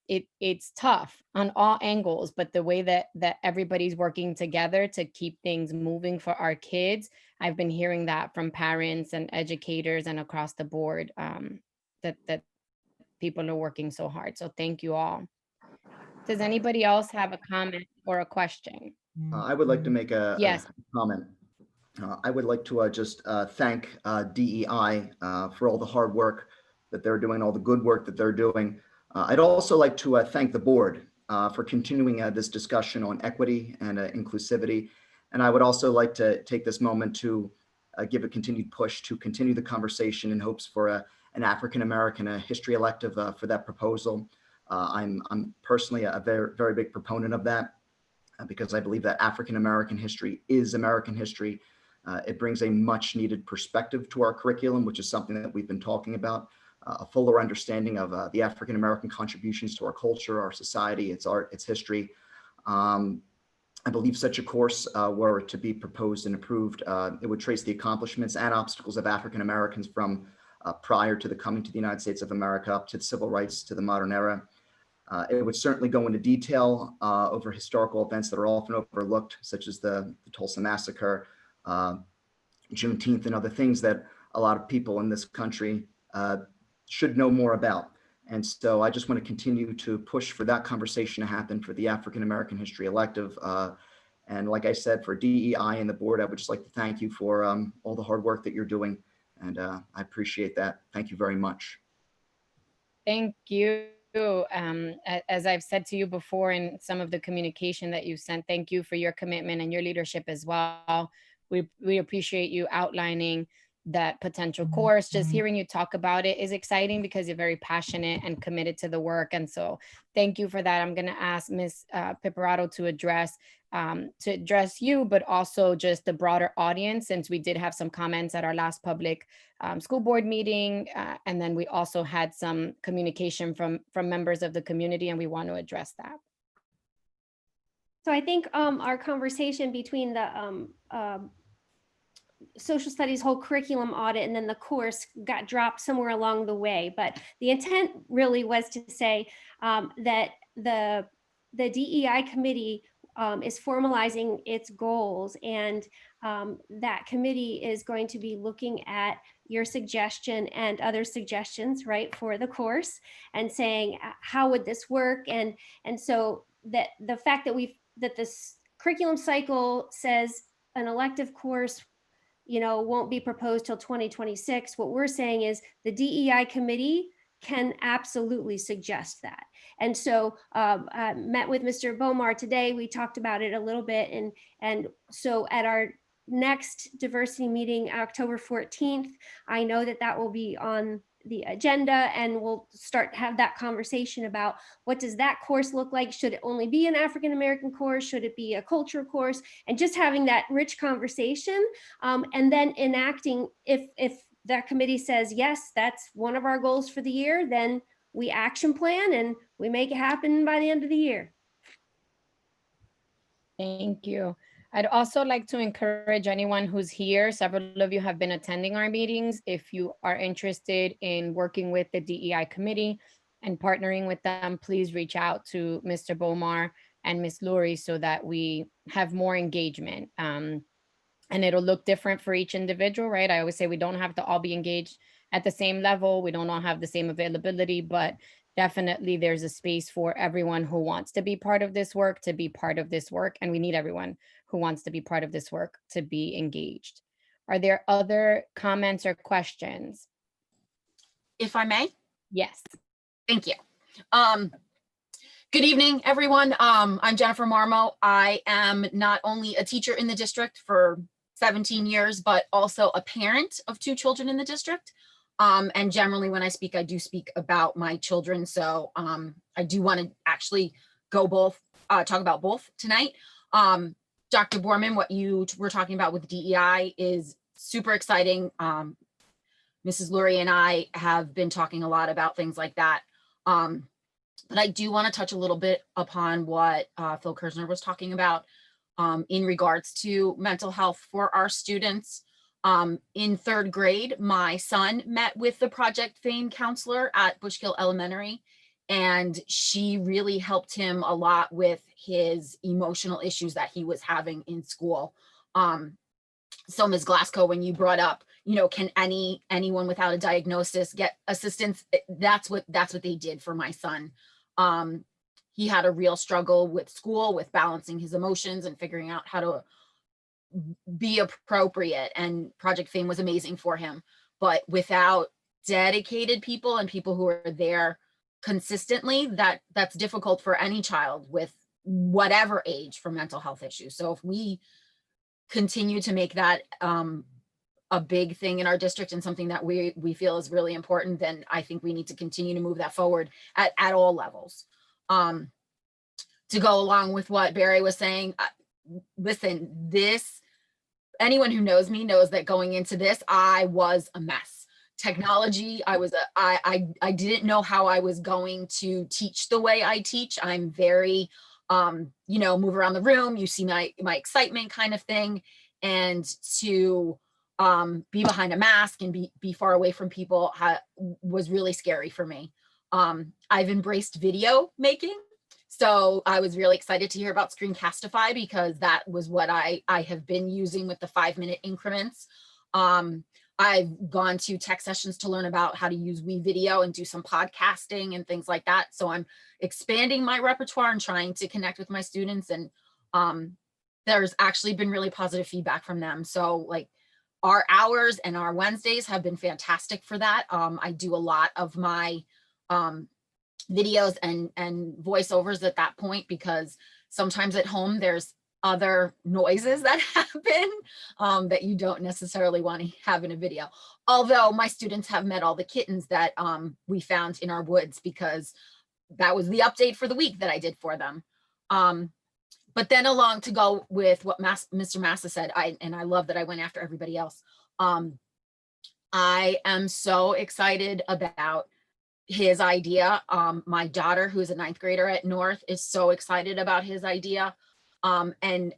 it's tough on all angles, but the way that everybody's working together to keep things moving for our kids, I've been hearing that from parents and educators and across the board, that people are working so hard. So thank you all. Does anybody else have a comment or a question? I would like to make a comment. I would like to just thank DEI for all the hard work that they're doing, all the good work that they're doing. I'd also like to thank the board for continuing this discussion on equity and inclusivity. And I would also like to take this moment to give a continued push to continue the conversation in hopes for an African-American history elective for that proposal. I'm personally a very, very big proponent of that because I believe that African-American history is American history. It brings a much needed perspective to our curriculum, which is something that we've been talking about. A fuller understanding of the African-American contributions to our culture, our society, its art, its history. I believe such a course were to be proposed and approved, it would trace the accomplishments and obstacles of African-Americans from prior to the coming to the United States of America up to the civil rights to the modern era. It would certainly go into detail over historical events that are often overlooked, such as the Tulsa Massacre, Juneteenth, and other things that a lot of people in this country should know more about. And so I just want to continue to push for that conversation to happen for the African-American History Elective. And like I said, for DEI and the board, I would just like to thank you for all the hard work that you're doing. And I appreciate that. Thank you very much. Thank you. As I've said to you before in some of the communication that you sent, thank you for your commitment and your leadership as well. We appreciate you outlining that potential course. Just hearing you talk about it is exciting because you're very passionate and committed to the work. And so thank you for that. I'm going to ask Ms. Piparato to address you, but also just the broader audience, since we did have some comments at our last public school board meeting. And then we also had some communication from members of the community, and we want to address that. So I think our conversation between the social studies whole curriculum audit and then the course got dropped somewhere along the way. But the intent really was to say that the DEI committee is formalizing its goals, and that committee is going to be looking at your suggestion and other suggestions, right, for the course, and saying how would this work, and so that the fact that this curriculum cycle says an elective course won't be proposed till 2026. What we're saying is the DEI committee can absolutely suggest that. And so I met with Mr. Bomar today. We talked about it a little bit. And so at our next diversity meeting, October 14th, I know that will be on the agenda, and we'll have that conversation about what does that course look like? Should it only be an African-American course? Should it be a culture course? And just having that rich conversation, and then enacting, if that committee says, yes, that's one of our goals for the year, then we action plan and we make it happen by the end of the year. Thank you. I'd also like to encourage anyone who's here. Several of you have been attending our meetings. If you are interested in working with the DEI committee and partnering with them, please reach out to Mr. Bomar and Ms. Lurie so that we have more engagement. And it'll look different for each individual, right? I always say we don't have to all be engaged at the same level. We don't all have the same availability, but definitely there's a space for everyone who wants to be part of this work to be part of this work. And we need everyone who wants to be part of this work to be engaged. Are there other comments or questions? If I may? Yes. Thank you. Good evening, everyone. I'm Jennifer Marmo. I am not only a teacher in the district for 17 years, but also a parent of 2 children in the district. And generally when I speak, I do speak about my children. So I do want to actually talk about both tonight. Dr. Borman, what you were talking about with DEI is super exciting. Mrs. Lurie and I have been talking a lot about things like that. But I do want to touch a little bit upon what Phil Kersner was talking about in regards to mental health for our students. In 3rd grade, my son met with the Project Fame counselor at Bushkill Elementary, and she really helped him a lot with his emotional issues that he was having in school. So Ms. Glasgow, when you brought up, you know, can anyone without a diagnosis get assistance? That's what they did for my son. He had a real struggle with school, with balancing his emotions and figuring out how to be appropriate, and Project Fame was amazing for him. But without dedicated people and people who are there consistently, that's difficult for any child with whatever age for mental health issues. So if we continue to make that a big thing in our district and something that we feel is really important, then I think we need to continue to move that forward at all levels. To go along with what Barry was saying, listen, anyone who knows me knows that going into this, I was a mess. Technology, I didn't know how I was going to teach the way I teach. I'm very, you know, move around the room, you see my excitement kind of thing. And to be behind a mask and be far away from people was really scary for me. I've embraced video making. So I was really excited to hear about Screencastify because that was what I have been using with the 5-minute increments. I've gone to tech sessions to learn about how to use WeVideo and do some podcasting and things like that. So I'm expanding my repertoire and trying to connect with my students. And there's actually been really positive feedback from them. So like our hours and our Wednesdays have been fantastic for that. I do a lot of my videos and voiceovers at that point, because sometimes at home there's other noises that happen that you don't necessarily want to have in a video. Although my students have met all the kittens that we found in our woods, because that was the update for the week that I did for them. But then along to go with what Mr. Massa said, and I love that I went after everybody else. I am so excited about his idea. My daughter, who is a 9th grader at North, is so excited about his idea. And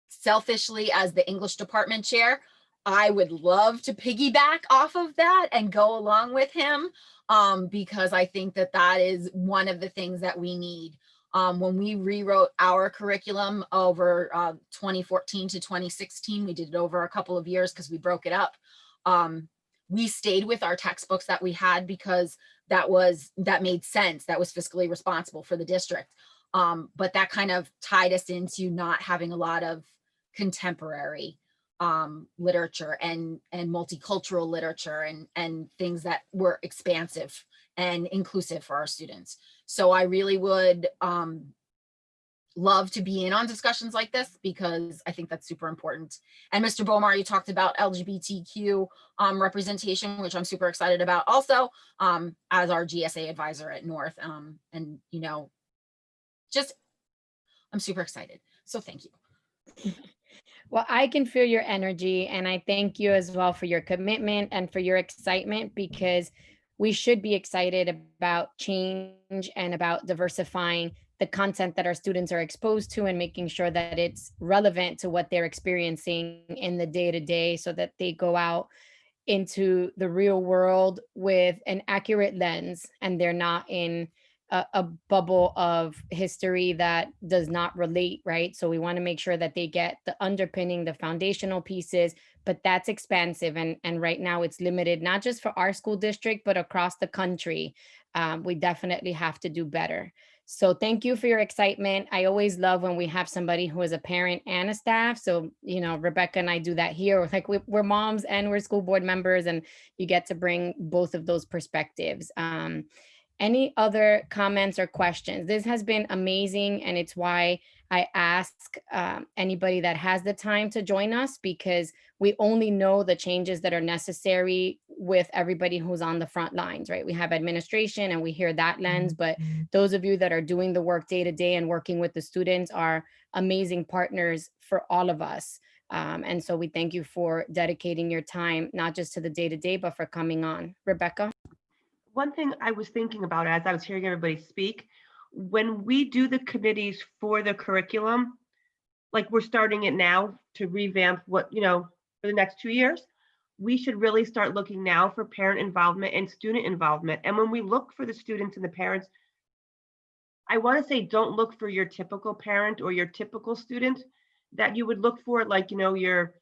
selfishly, as the English department chair, I would love to piggyback off of that and go along with him, because I think that is one of the things that we need. When we rewrote our curriculum over 2014 to 2016, we did it over a couple of years because we broke it up. We stayed with our textbooks that we had because that made sense. That was fiscally responsible for the district. But that kind of tied us into not having a lot of contemporary literature and multicultural literature and things that were expansive and inclusive for our students. So I really would love to be in on discussions like this, because I think that's super important. And Mr. Bomar, you talked about LGBTQ representation, which I'm super excited about also, as our GSA advisor at North. And, you know, I'm super excited. So thank you. Well, I can feel your energy, and I thank you as well for your commitment and for your excitement, because we should be excited about change and about diversifying the content that our students are exposed to and making sure that it's relevant to what they're experiencing in the day to day, so that they go out into the real world with an accurate lens and they're not in a bubble of history that does not relate, right? So we want to make sure that they get the underpinning, the foundational pieces, but that's expansive. And right now it's limited, not just for our school district, but across the country. We definitely have to do better. So thank you for your excitement. I always love when we have somebody who is a parent and a staff. So, you know, Rebecca and I do that here. Like we're moms and we're school board members, and you get to bring both of those perspectives. Any other comments or questions? This has been amazing, and it's why I ask anybody that has the time to join us, because we only know the changes that are necessary with everybody who's on the front lines, right? We have administration and we hear that lens, but those of you that are doing the work day to day and working with the students are amazing partners for all of us. And so we thank you for dedicating your time, not just to the day to day, but for coming on. Rebecca? One thing I was thinking about as I was hearing everybody speak, when we do the committees for the curriculum, like we're starting it now to revamp what, you know, for the next 2 years, we should really start looking now for parent involvement and student involvement. And when we look for the students and the parents, I want to say, don't look for your typical parent or your typical student, that you would look for, like, you know, your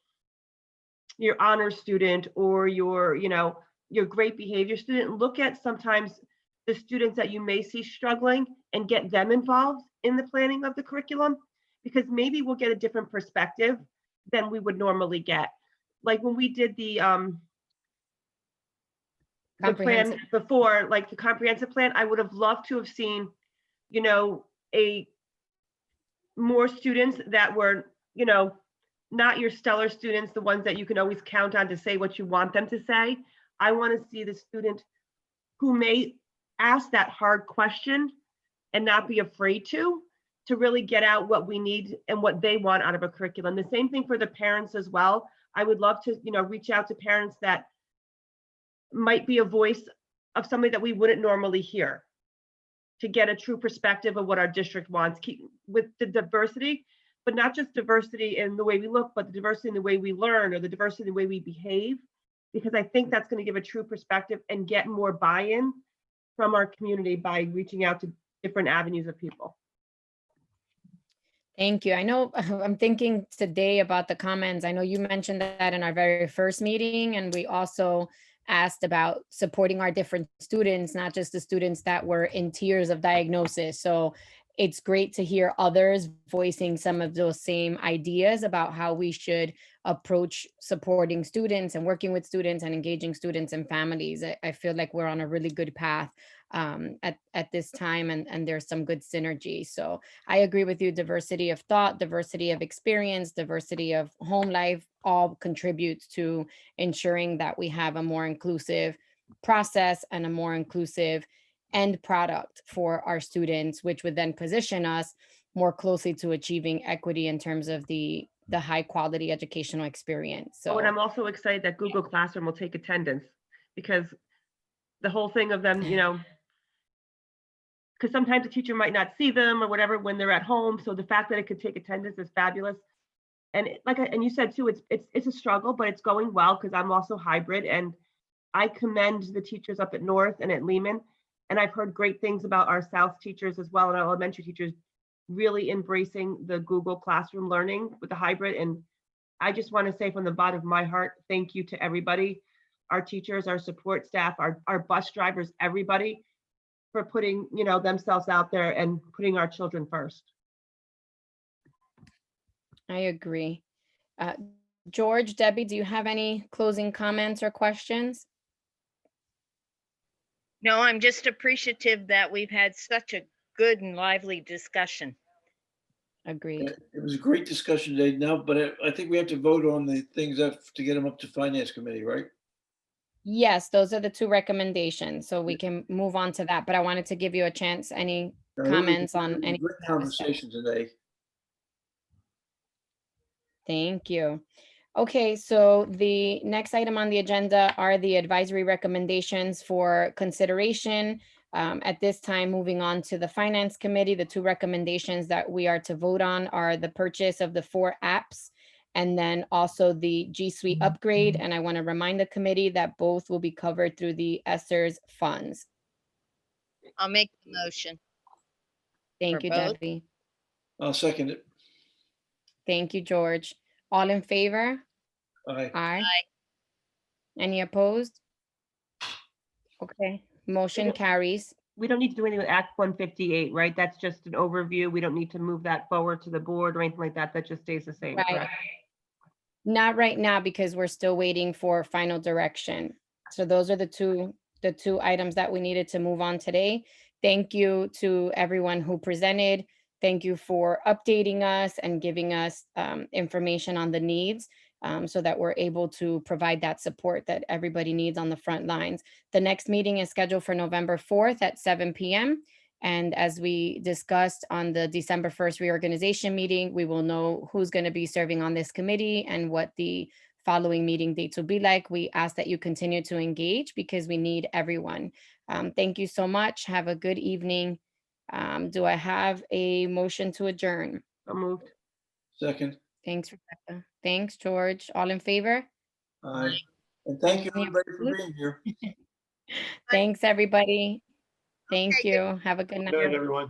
honor student or your, you know, your great behavior student. Look at sometimes the students that you may see struggling and get them involved in the planning of the curriculum, because maybe we'll get a different perspective than we would normally get. Like when we did the plan before, like the comprehensive plan, I would have loved to have seen, you know, more students that were, you know, not your stellar students, the ones that you can always count on to say what you want them to say. I want to see the student who may ask that hard question and not be afraid to really get out what we need and what they want out of a curriculum. The same thing for the parents as well. I would love to, you know, reach out to parents that might be a voice of somebody that we wouldn't normally hear, to get a true perspective of what our district wants, keep with the diversity, but not just diversity in the way we look, but the diversity in the way we learn, or the diversity in the way we behave, because I think that's going to give a true perspective and get more buy-in from our community by reaching out to different avenues of people. Thank you. I know I'm thinking today about the comments. I know you mentioned that in our very first meeting, and we also asked about supporting our different students, not just the students that were in tiers of diagnosis. So it's great to hear others voicing some of those same ideas about how we should approach supporting students and working with students and engaging students and families. I feel like we're on a really good path at this time, and there's some good synergy. So I agree with you. Diversity of thought, diversity of experience, diversity of home life all contributes to ensuring that we have a more inclusive process and a more inclusive end product for our students, which would then position us more closely to achieving equity in terms of the high quality educational experience. So, and I'm also excited that Google Classroom will take attendance, because the whole thing of them, you know, because sometimes the teacher might not see them or whatever when they're at home. So the fact that it could take attendance is fabulous. And and you said too, it's a struggle, but it's going well, because I'm also hybrid, and I commend the teachers up at North and at Lehman. And I've heard great things about our South teachers as well, and our elementary teachers really embracing the Google Classroom learning with the hybrid. And I just want to say from the bottom of my heart, thank you to everybody, our teachers, our support staff, our bus drivers, everybody, for putting, you know, themselves out there and putting our children first. I agree. George, Debbie, do you have any closing comments or questions? No, I'm just appreciative that we've had such a good and lively discussion. Agreed. It was a great discussion today. Now, but I think we have to vote on the things to get them up to Finance Committee, right? Yes, those are the two recommendations. So we can move on to that, but I wanted to give you a chance. Any comments on any? Great conversation today. Thank you. Okay, so the next item on the agenda are the advisory recommendations for consideration. At this time, moving on to the Finance Committee, the two recommendations that we are to vote on are the purchase of the 4 apps and then also the G Suite upgrade. And I want to remind the committee that both will be covered through the ESSER's funds. I'll make the motion. Thank For you, both? Debbie. I'll second it. Thank you, George. All in favor? Aye. Aye. Any opposed? Okay, motion carries. We don't need to do anything with Act 158, right? That's just an overview. We don't need to move that forward to the board or anything like that. That just stays the same, Right. correct? Not right now because we're still waiting for final direction. So those are the two items that we needed to move on today. Thank you to everyone who presented. Thank you for updating us and giving us information on the needs so that we're able to provide that support that everybody needs on the front lines. The next meeting is scheduled for November 4th at 7 p.m. And as we discussed on the December 1st reorganization meeting, we will know who's going to be serving on this committee and what the following meeting dates will be like. We ask that you continue to engage because we need everyone. Thank you so much. Have a good evening. Do I have a motion to adjourn? So moved. Second. Thanks, Rebecca. Thanks, George. All in favor? Aye. And thank you, Any everybody, for opposed? being here. Thanks, everybody. Thank you. Have a good night. Good night, everyone.